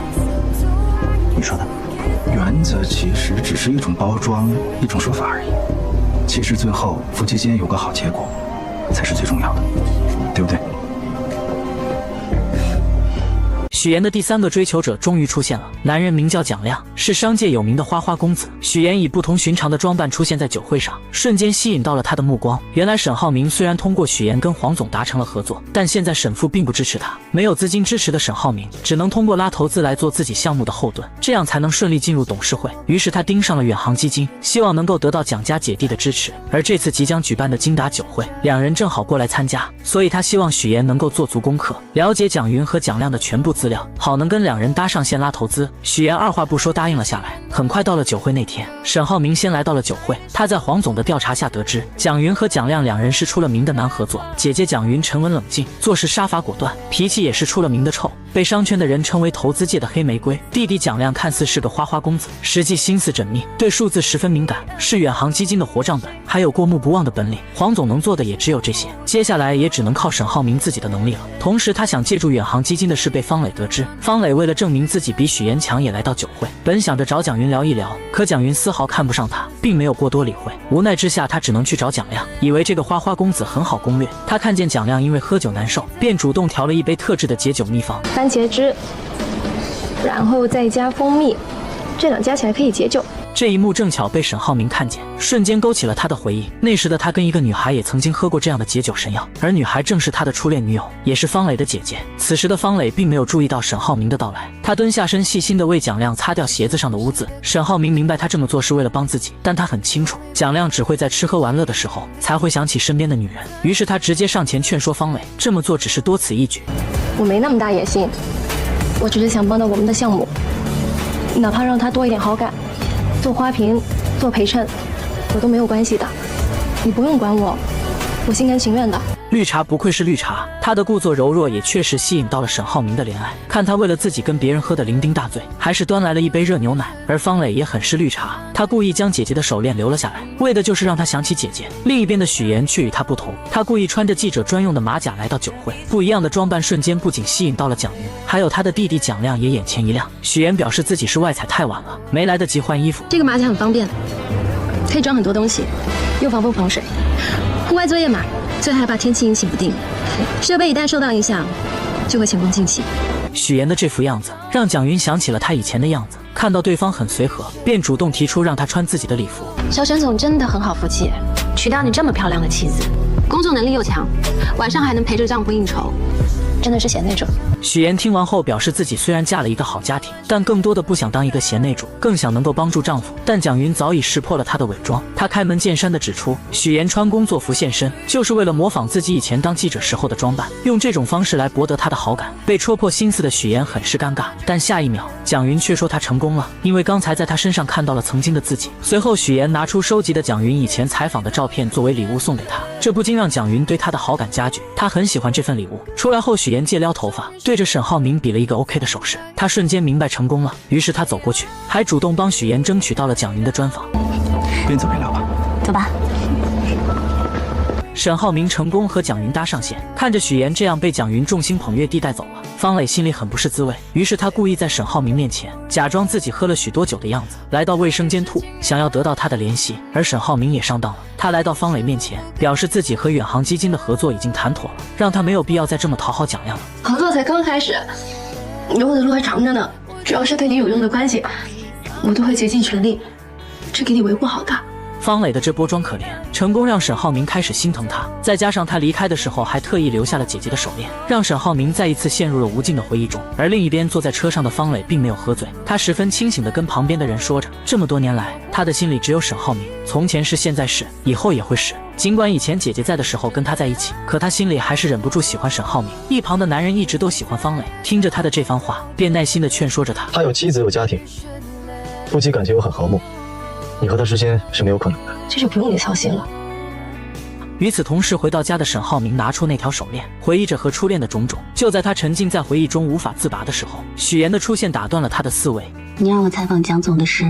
你说的，原则其实只是一种包装，一种说法而已。其实最后夫妻间有个好结果，才是最重要的，对不对？许岩的第3个追求者终于出现了，男人名叫蒋亮，是商界有名的花花公子。许岩以不同寻常的装扮出现在酒会上，瞬间吸引到了他的目光。原来沈浩明虽然通过许岩跟黄总达成了合作，但现在沈父并不支持他，没有资金支持的沈浩明只能通过拉投资来做自己项目的后盾，这样才能顺利进入董事会。于是他盯上了远航基金，希望能够得到蒋家姐弟的支持。而这次即将举办的金达酒会，两人正好过来参加，所以他希望许岩能够做足功课，了解蒋云和蒋亮的全部资料，好能跟两人搭上线拉投资。许岩二话不说答应了下来。很快到了酒会那天，沈浩明先来到了酒会，他在黄总的调查下得知，蒋云和蒋亮两人是出了名的难合作。姐姐蒋云沉稳冷静，做事杀伐果断，脾气也是出了名的臭，被商圈的人称为投资界的黑玫瑰。弟弟蒋亮看似是个花花公子，实际心思缜密，对数字十分敏感，是远航基金的活账本，还有过目不忘的本领。黄总能做的也只有这些，接下来也只能靠沈浩明自己的能力了。同时他想借助远航基金的事被方磊得知，方磊为了证明自己比许岩强，也来到酒会，本想着找蒋云聊一聊，可蒋云丝毫看不上他，并没有过多理会。无奈之下，他只能去找蒋亮，以为这个花花公子很好攻略。他看见蒋亮因为喝酒难受，便主动调了一杯特制的解酒秘方，番茄汁，然后再加蜂蜜，这两加起来可以解酒。这一幕正巧被沈浩明看见，瞬间勾起了他的回忆。那时的他跟一个女孩也曾经喝过这样的解酒神药，而女孩正是他的初恋女友，也是方磊的姐姐。此时的方磊并没有注意到沈浩明的到来，他蹲下身细心地为蒋亮擦掉鞋子上的污渍。沈浩明明白他这么做是为了帮自己，但他很清楚蒋亮只会在吃喝玩乐的时候才会想起身边的女人，于是他直接上前劝说方磊，这么做只是多此一举。我没那么大野心，我只是想帮到我们的项目，哪怕让他多一点好感，做花瓶，做陪衬，我都没有关系的。你不用管我，我心甘情愿的。绿茶不愧是绿茶，她的故作柔弱也确实吸引到了沈浩明的怜爱。看他为了自己跟别人喝得酩酊大醉，还是端来了一杯热牛奶。而方磊也很是绿茶，他故意将姐姐的手链留了下来，为的就是让她想起姐姐。另一边的许岩却与他不同，他故意穿着记者专用的马甲来到酒会，不一样的装扮瞬间不仅吸引到了蒋云，还有他的弟弟蒋亮也眼前一亮。许岩表示自己是外采太晚了，没来得及换衣服。这个马甲很方便，可以装很多东西，又防风防水。户外作业嘛，最害怕天气阴晴不定，设备一旦受到影响，就会前功尽弃。许岩的这副样子让蒋云想起了他以前的样子，看到对方很随和，便主动提出让他穿自己的礼服。小沈总真的很好福气，娶到你这么漂亮的妻子，工作能力又强，晚上还能陪着丈夫应酬，真的是贤内助。许岩听完后表示自己虽然嫁了一个好家庭，但更多的不想当一个贤内助，更想能够帮助丈夫。但蒋云早已识破了他的伪装，他开门见山地指出，许岩穿工作服现身，就是为了模仿自己以前当记者时候的装扮，用这种方式来博得他的好感。被戳破心思的许岩很是尴尬，但下一秒蒋云却说他成功了，因为刚才在他身上看到了曾经的自己。随后许岩拿出收集的蒋云以前采访的照片作为礼物送给他，这不禁让蒋云对他的好感加剧，他很喜欢这份礼物。出来后许岩借撩头发，对着沈浩明比了一个 OK 的手势，他瞬间明白成功了，于是他走过去，还主动帮许岩争取到了蒋云的专访。边走边聊吧。走吧。沈浩明成功和蒋云搭上线，看着许岩这样被蒋云众星捧月地带走了，方磊心里很不是滋味，于是他故意在沈浩明面前假装自己喝了许多酒的样子，来到卫生间吐，想要得到他的怜惜。而沈浩明也上当了，他来到方磊面前，表示自己和远航基金的合作已经谈妥了，让他没有必要再这么讨好蒋亮了。合作才刚开始，以后的路还长着呢。只要是对你有用的关系，我都会竭尽全力去给你维护好的。方磊的这波装可怜，成功让沈浩明开始心疼他，再加上他离开的时候还特意留下了姐姐的手链，让沈浩明再一次陷入了无尽的回忆中。而另一边坐在车上的方磊并没有喝醉，他十分清醒地跟旁边的人说着，这么多年来他的心里只有沈浩明，从前是，现在是，以后也会是。尽管以前姐姐在的时候跟他在一起，可他心里还是忍不住喜欢沈浩明。一旁的男人一直都喜欢方磊，听着他的这番话，便耐心地劝说着他。他有妻子有家庭，夫妻感情又很和睦，你和他之间是没有可能的。这就不用你操心了。与此同时，回到家的沈浩明拿出那条手链，回忆着和初恋的种种。就在他沉浸在回忆中无法自拔的时候，许岩的出现打断了他的思维。你让我采访蒋总的事，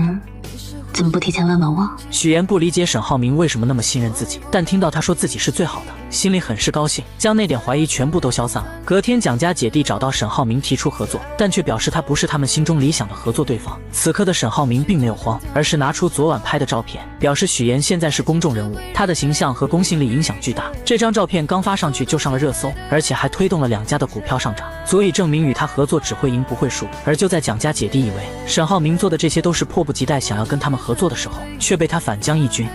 怎么不提前问问我？许岩不理解沈浩明为什么那么信任自己，但听到他说自己是最好的，心里很是高兴，将那点怀疑全部都消散了。隔天，蒋家姐弟找到沈浩明提出合作，但却表示他不是他们心中理想的合作对方。此刻的沈浩明并没有慌，而是拿出昨晚拍的照片，表示许妍现在是公众人物，她的形象和公信力影响巨大。这张照片刚发上去就上了热搜，而且还推动了两家的股票上涨，足以证明与他合作只会赢不会输。而就在蒋家姐弟以为沈浩明做的这些都是迫不及待想要跟他们合作的时候，却被他反将一军。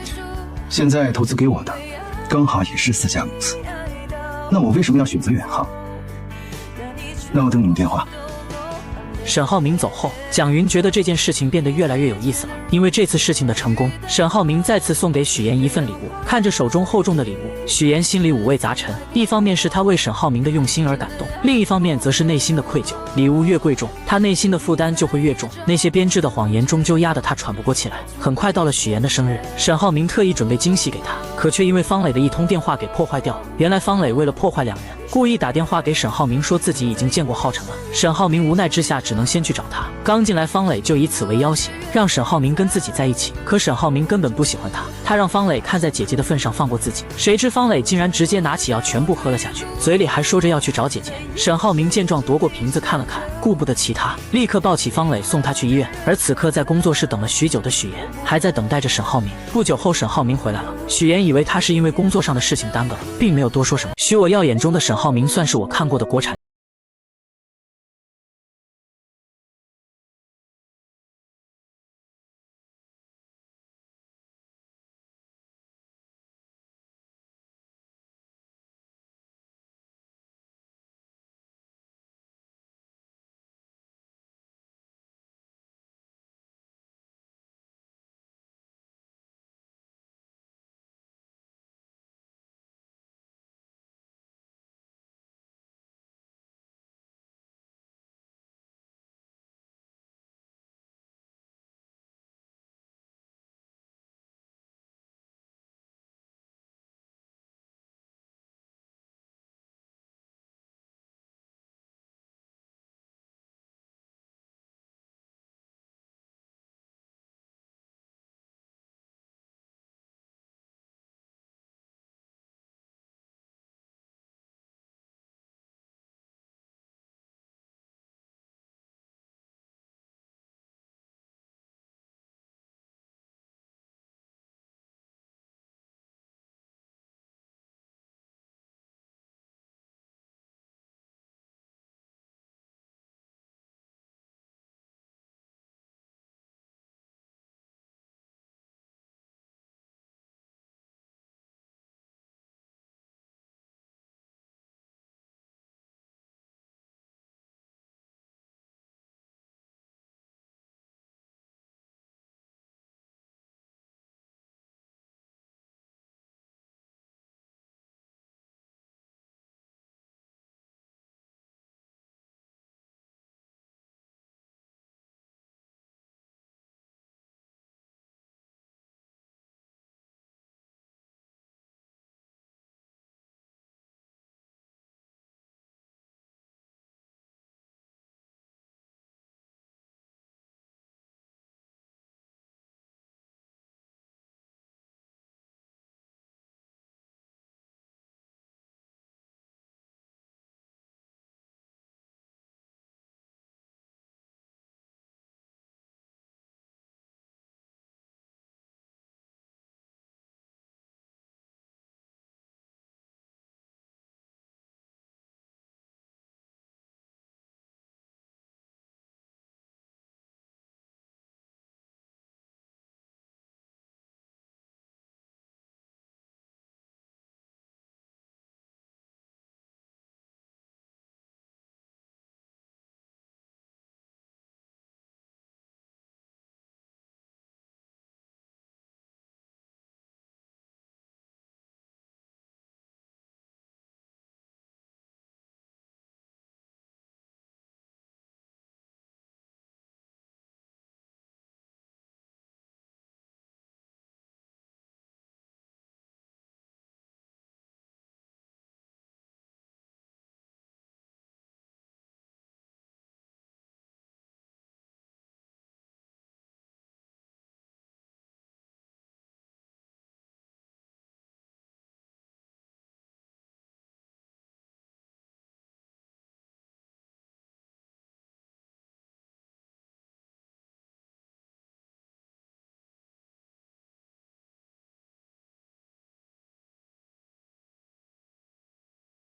现在投资给我的刚好也是4家公司，那我为什么要选择远航？那我等你们电话。沈浩明走后，蒋云觉得这件事情变得越来越有意思了。因为这次事情的成功，沈浩明再次送给许妍一份礼物。看着手中厚重的礼物，许妍心里五味杂陈。一方面是他为沈浩明的用心而感动，另一方面则是内心的愧疚。礼物越贵重，他内心的负担就会越重。那些编织的谎言终究压得他喘不过气来。很快到了许妍的生日，沈浩明特意准备惊喜给她，可却因为方磊的一通电话给破坏掉了。原来方磊为了破坏两人，故意打电话给沈浩明，说自己已经见过浩辰了。沈浩明无奈之下只能先去找他。刚进来，方磊就以此为要挟，让沈浩明跟自己在一起。可沈浩明根本不喜欢他，他让方磊看在姐姐的份上放过自己。谁知方磊竟然直接拿起药全部喝了下去，嘴里还说着要去找姐姐。沈浩明见状夺过瓶子看了看，顾不得其他，立刻抱起方磊送他去医院。而此刻在工作室等了许久的许妍还在等待着沈浩明。不久后，沈浩明回来了。许妍以为他是因为工作上的事情耽搁了，并没有多说什么。许我耀眼中的沈浩明算是我看过的国产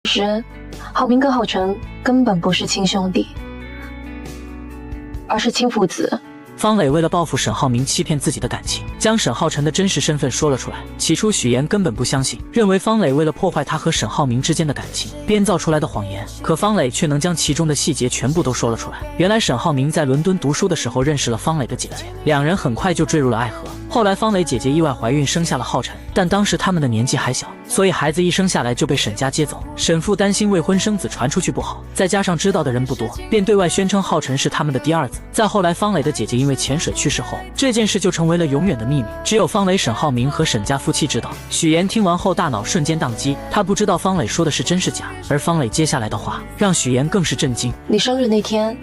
实，浩明跟浩辰根本不是亲兄弟，而是亲父子。方磊为了报复沈浩明欺骗自己的感情，将沈浩辰的真实身份说了出来。起初许岩根本不相信，认为方磊为了破坏他和沈浩明之间的感情编造出来的谎言，可方磊却能将其中的细节全部都说了出来。原来沈浩明在伦敦读书的时候认识了方磊的姐姐，两人很快就坠入了爱河。后来方磊姐姐意外怀孕生下了浩辰，但当时他们的年纪还小，所以孩子一生下来就被沈家接走。沈父担心未婚生子传出去不好，再加上知道的人不多，便对外宣称浩辰是他们的第二子。再后来方磊的姐姐因为潜水去世后，这件事就成为了永远的秘密，只有方磊、沈浩明和沈家夫妻知道。许岩听完后大脑瞬间宕机，他不知道方磊说的是真是假，而方磊接下来的话让许岩更是震惊。你生日那天，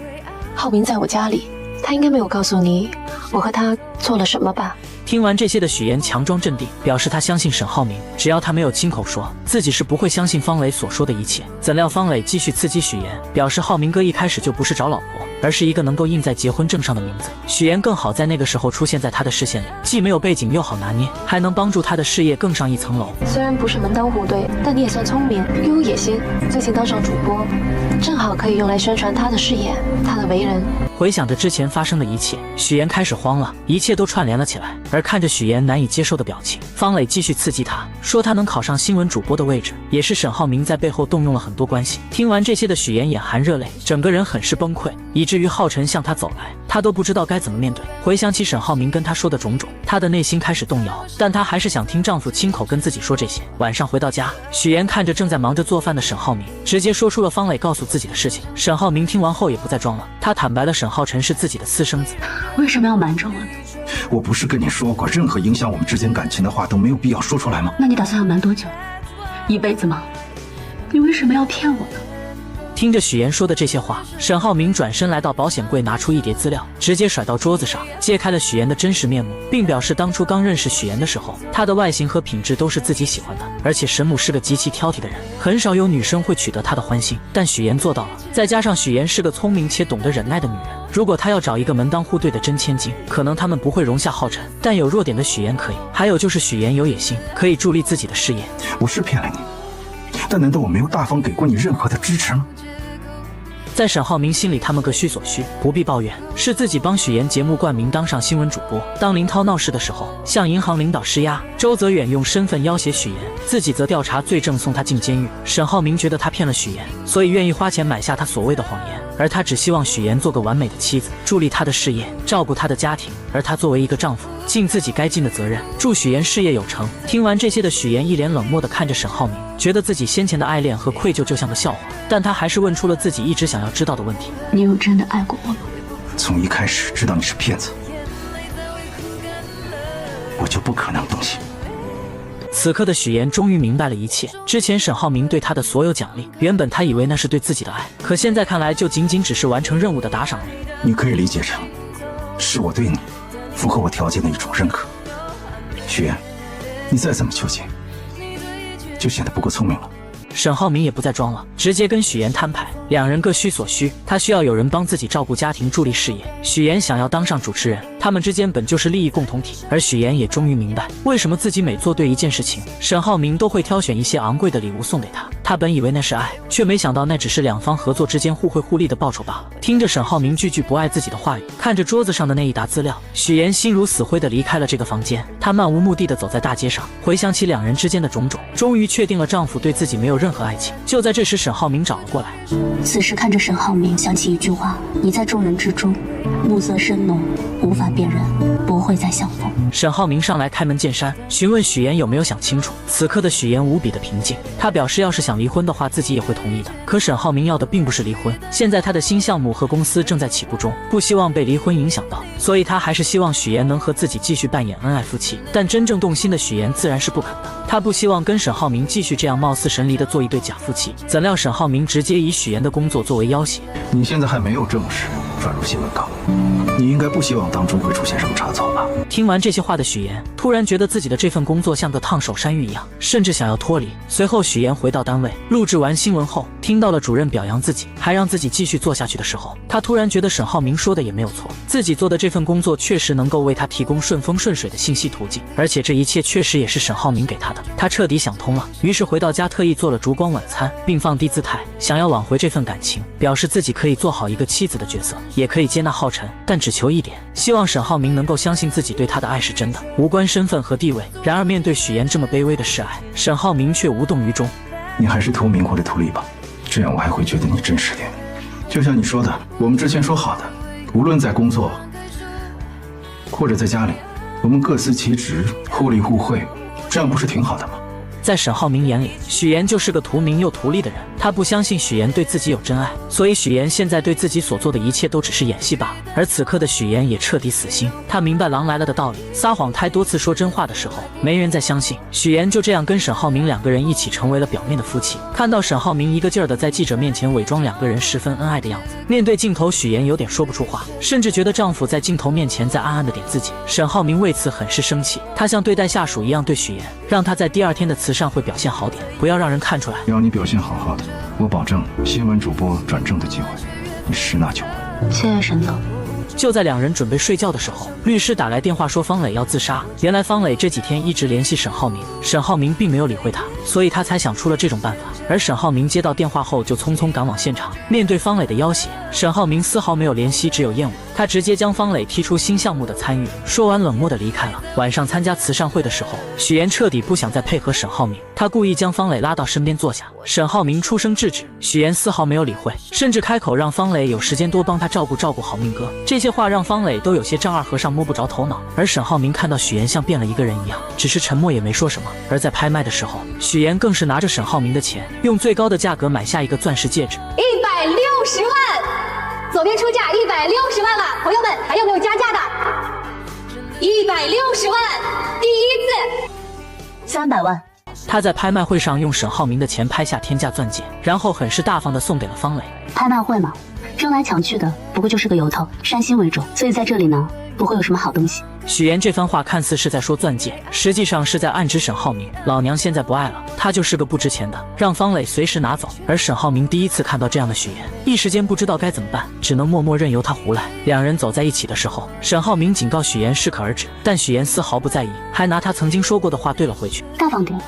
浩明在我家里，他应该没有告诉你我和他做了什么吧？听完这些的许岩强装镇定，表示他相信沈浩明，只要他没有亲口说，自己是不会相信方磊所说的一切。怎料方磊继续刺激许岩，表示浩明哥一开始就不是找老婆，而是一个能够印在结婚证上的名字。许岩更好在那个时候出现在他的视线里，既没有背景又好拿捏，还能帮助他的事业更上一层楼。虽然不是门当户对，但你也算聪明又有野心，最近当上主播，正好可以用来宣传他的事业，他的为人。回想着之前发生的一切，许岩开始慌了，一切都串联了起来。而看着许岩难以接受的表情，方磊继续刺激他，说他能考上新闻主播的位置，也是沈浩明在背后动用了很多关系。听完这些的许岩眼含热泪，整个人很是崩溃，以至于浩辰向他走来，他都不知道该怎么面对。回想起沈浩明跟他说的种种，他的内心开始动摇，但他还是想听丈夫亲口跟自己说这些。晚上回到家，许岩看着正在忙着做饭的沈浩明，直接说出了方磊告诉自己的事情。沈浩明听完后也不再装了，他坦白了沈浩辰是自己的私生子。为什么要瞒着我呢？我不是跟你说过，任何影响我们之间感情的话都没有必要说出来吗？那你打算要瞒多久？一辈子吗？你为什么要骗我呢？听着许岩说的这些话，沈浩明转身来到保险柜，拿出一叠资料，直接甩到桌子上，揭开了许岩的真实面目，并表示当初刚认识许岩的时候，他的外形和品质都是自己喜欢的，而且沈母是个极其挑剔的人，很少有女生会取得他的欢心，但许岩做到了。再加上许岩是个聪明且懂得忍耐的女人，如果她要找一个门当户对的真千金，可能他们不会容下浩辰，但有弱点的许岩可以。还有就是许岩有野心，可以助力自己的事业。我是骗了你，但难道我没有大方给过你任何的支持吗？在沈浩明心里，他们各需所需，不必抱怨。是自己帮许岩节目冠名当上新闻主播。当林涛闹事的时候，向银行领导施压，周泽远用身份要挟许岩，自己则调查罪证送他进监狱。沈浩明觉得他骗了许岩，所以愿意花钱买下他所谓的谎言，而他只希望许岩做个完美的妻子，助力他的事业，照顾他的家庭。而他作为一个丈夫，尽自己该尽的责任，祝许岩事业有成。听完这些的许岩一脸冷漠地看着沈浩明，觉得自己先前的爱恋和愧疚就像个笑话，但他还是问出了自己一直想要知道的问题：你有真的爱过我吗？从一开始知道你是骗子，我就不可能动心。此刻的许岩终于明白了一切，之前沈浩明对他的所有奖励，原本他以为那是对自己的爱，可现在看来就仅仅只是完成任务的打赏而已。你可以理解成是我对你符合我条件的一种认可。许岩，你再怎么纠结，就显得不够聪明了。沈浩明也不再装了，直接跟许岩摊牌，两人各需所需。他需要有人帮自己照顾家庭，助力事业；许岩想要当上主持人，他们之间本就是利益共同体。而许岩也终于明白，为什么自己每做对一件事情，沈浩明都会挑选一些昂贵的礼物送给他。他本以为那是爱，却没想到那只是两方合作之间互惠互利的报酬罢了。听着沈浩明句句不爱自己的话语，看着桌子上的那一沓资料，许岩心如死灰地离开了这个房间。她漫无目的地走在大街上，回想起两人之间的种种，终于确定了丈夫对自己没有任何爱情。就在这时，沈浩明找了过来。此时看着沈浩明，想起一句话：你在众人之中，暮色深浓，无法辨认，不会再相逢。沈浩明上来开门见山，询问许岩有没有想清楚。此刻的许岩无比的平静，他表示要是想离婚的话，自己也会同意的。可沈浩明要的并不是离婚，现在他的新项目和公司正在起步中，不希望被离婚影响到，所以他还是希望许岩能和自己继续扮演恩爱夫妻。但真正动心的许岩自然是不肯的，他不希望跟沈浩明继续这样貌似神离的做一对假夫妻。怎料沈浩明直接以许岩的工作作为要挟。你现在还没有正式转入新闻岗。你应该不希望当中会出现什么差错吧？听完这些话的许岩突然觉得自己的这份工作像个烫手山芋一样，甚至想要脱离。随后许岩回到单位，录制完新闻后，听到了主任表扬自己，还让自己继续做下去的时候，他突然觉得沈浩明说的也没有错，自己做的这份工作确实能够为他提供顺风顺水的信息途径，而且这一切确实也是沈浩明给他的。他彻底想通了，于是回到家特意做了烛光晚餐，并放低姿态，想要挽回这份感情，表示自己可以做好一个妻子的角色，也可以接纳浩辰，但只求一点，希望沈浩明能够相信自己对他的爱是真的，无关身份和地位。然而面对许岩这么卑微的示爱，沈浩明却无动于衷。你还是图名或者图利吧，这样我还会觉得你真实点。就像你说的，我们之前说好的，无论在工作或者在家里，我们各司其职，互利互惠，这样不是挺好的吗？在沈浩明眼里，许岩就是个图名又图利的人，他不相信许岩对自己有真爱，所以许岩现在对自己所做的一切都只是演戏罢了。而此刻的许岩也彻底死心，他明白狼来了的道理，撒谎太多次说真话的时候，没人再相信。许岩就这样跟沈浩明两个人一起成为了表面的夫妻。看到沈浩明一个劲儿的在记者面前伪装两个人十分恩爱的样子，面对镜头许岩有点说不出话，甚至觉得丈夫在镜头面前在暗暗的点自己。沈浩明为此很是生气，他像对待下属一样对许岩，让他在第二天的慈善会表现好点，不要让人看出来。只要你表现好好的，我保证新闻主播转正的机会你十拿九稳。谢谢沈总。就在两人准备睡觉的时候，律师打来电话说方磊要自杀。原来方磊这几天一直联系沈浩明，沈浩明并没有理会他，所以他才想出了这种办法。而沈浩明接到电话后就匆匆赶往现场，面对方磊的要挟，沈浩明丝毫没有怜惜，只有厌恶。他直接将方磊踢出新项目的参与，说完冷漠的离开了。晚上参加慈善会的时候，许岩彻底不想再配合沈浩明，他故意将方磊拉到身边坐下。沈浩明出声制止，许岩丝毫没有理会，甚至开口让方磊有时间多帮他照顾好明哥。这些话让方磊都有些丈二和尚摸不着头脑。而沈浩明看到许岩像变了一个人一样，只是沉默也没说什么。而在拍卖的时候，许岩更是拿着沈浩明的钱，用最高的价格买下一个钻石戒指，160万，左边出价160万了，朋友们还有没有加价的？160万，第一次，300万。他在拍卖会上用沈浩明的钱拍下天价钻戒，然后很是大方地送给了方磊。拍卖会嘛，争来抢去的，不过就是个由头，煽心为重，所以在这里呢，不会有什么好东西。许岩这番话看似是在说钻戒，实际上是在暗指沈浩明，老娘现在不爱了，他就是个不值钱的，让方磊随时拿走。而沈浩明第一次看到这样的许岩，一时间不知道该怎么办，只能默默任由他胡来。两人走在一起的时候，沈浩明警告许岩适可而止，但许岩丝毫不在意，还拿他曾经说过的话对了回去。大方点，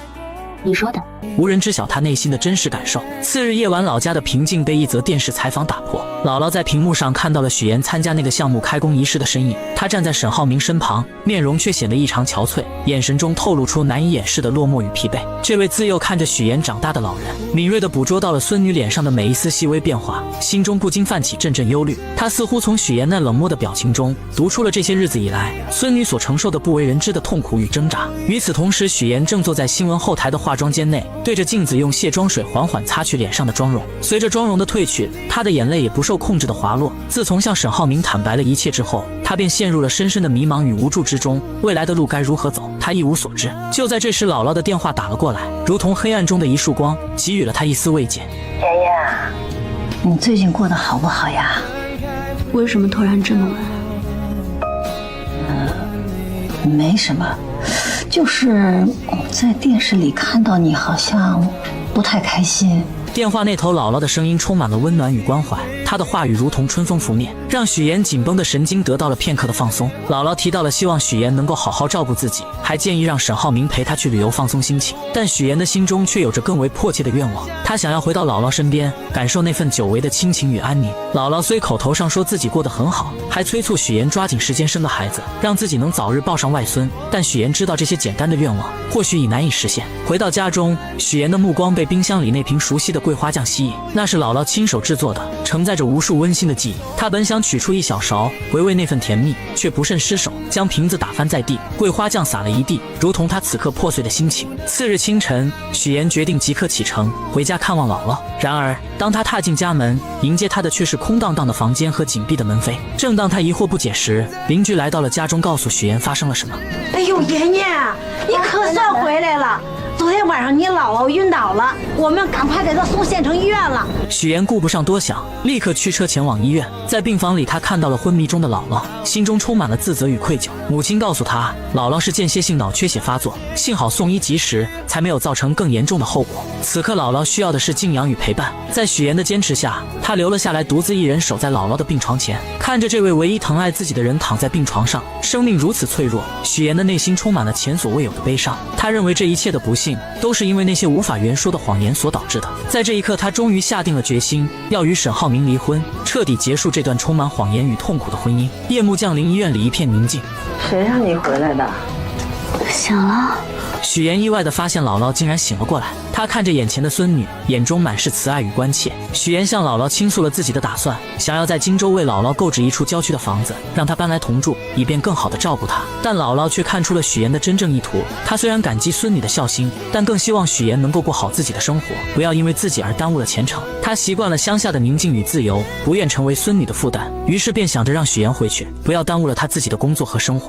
你说的。无人知晓他内心的真实感受。次日夜晚，老家的平静被一则电视采访打破。姥姥在屏幕上看到了许岩参加那个项目开工仪式的身影，他站在沈浩明身旁，面容却显得异常憔悴，眼神中透露出难以掩饰的落寞与疲惫。这位自幼看着许岩长大的老人，敏锐地捕捉到了孙女脸上的每一丝细微变化，心中不禁泛起阵阵忧虑。他似乎从许岩那冷漠的表情中读出了这些日子以来孙女所承受的不为人知的痛苦与挣扎。与此同时，许岩正坐在新闻后台的化妆间内，对着镜子用卸妆水缓缓擦去脸上的妆容。随着妆容的褪去，他的眼泪也不受控制的滑落。自从向沈浩明坦白了一切之后，他便陷入了深深的迷茫与无助之中，未来的路该如何走，他一无所知。就在这时，姥姥的电话打了过来，如同黑暗中的一束光，给予了他一丝慰藉。妍妍，你最近过得好不好呀？为什么突然这么问？没什么，就是在电视里看到你好像不太开心。电话那头姥姥的声音充满了温暖与关怀，她的话语如同春风拂面，让许岩紧绷的神经得到了片刻的放松。姥姥提到了希望许岩能够好好照顾自己，还建议让沈浩明陪她去旅游放松心情。但许岩的心中却有着更为迫切的愿望，他想要回到姥姥身边，感受那份久违的亲情与安宁。姥姥虽口头上说自己过得很好，还催促许岩抓紧时间生个孩子，让自己能早日抱上外孙，但许岩知道这些简单的愿望或许已难以实现。回到家中，许岩的目光被冰箱里那瓶熟悉的桂花酱吸引，那是姥姥亲手制作的，承载着无数温馨的记忆。他本想取出一小勺回味那份甜蜜，却不慎失手，将瓶子打翻在地，桂花酱洒了一地，如同他此刻破碎的心情。次日清晨，许岩决定即刻启程回家看望姥姥。然而当他踏进家门，迎接他的却是空荡荡的房间和紧闭的门扉。正当他疑惑不解时，邻居来到了家中，告诉许岩发生了什么。哎呦，妍妍，你可算回来了，走昨天晚上你姥姥晕倒了，我们赶快给她送县城医院了。许岩顾不上多想，立刻驱车前往医院。在病房里，他看到了昏迷中的姥姥，心中充满了自责与愧疚。母亲告诉他，姥姥是间歇性脑缺血发作，幸好送医及时，才没有造成更严重的后果。此刻姥姥需要的是静养与陪伴。在许岩的坚持下，他留了下来，独自一人守在姥姥的病床前，看着这位唯一疼爱自己的人躺在病床上，生命如此脆弱，许岩的内心充满了前所未有的悲伤。他认为这一切的不幸都是因为那些无法言说的谎言所导致的。在这一刻，他终于下定了决心，要与沈浩明离婚，彻底结束这段充满谎言与痛苦的婚姻。夜幕降临，医院里一片宁静。谁让你回来的？醒了。许岩意外地发现姥姥竟然醒了过来，他看着眼前的孙女，眼中满是慈爱与关切。许岩向姥姥倾诉了自己的打算，想要在荆州为姥姥购置一处郊区的房子，让她搬来同住，以便更好地照顾她。但姥姥却看出了许岩的真正意图，她虽然感激孙女的孝心，但更希望许岩能够过好自己的生活，不要因为自己而耽误了前程。她习惯了乡下的宁静与自由，不愿成为孙女的负担，于是便想着让许岩回去，不要耽误了她自己的工作和生活。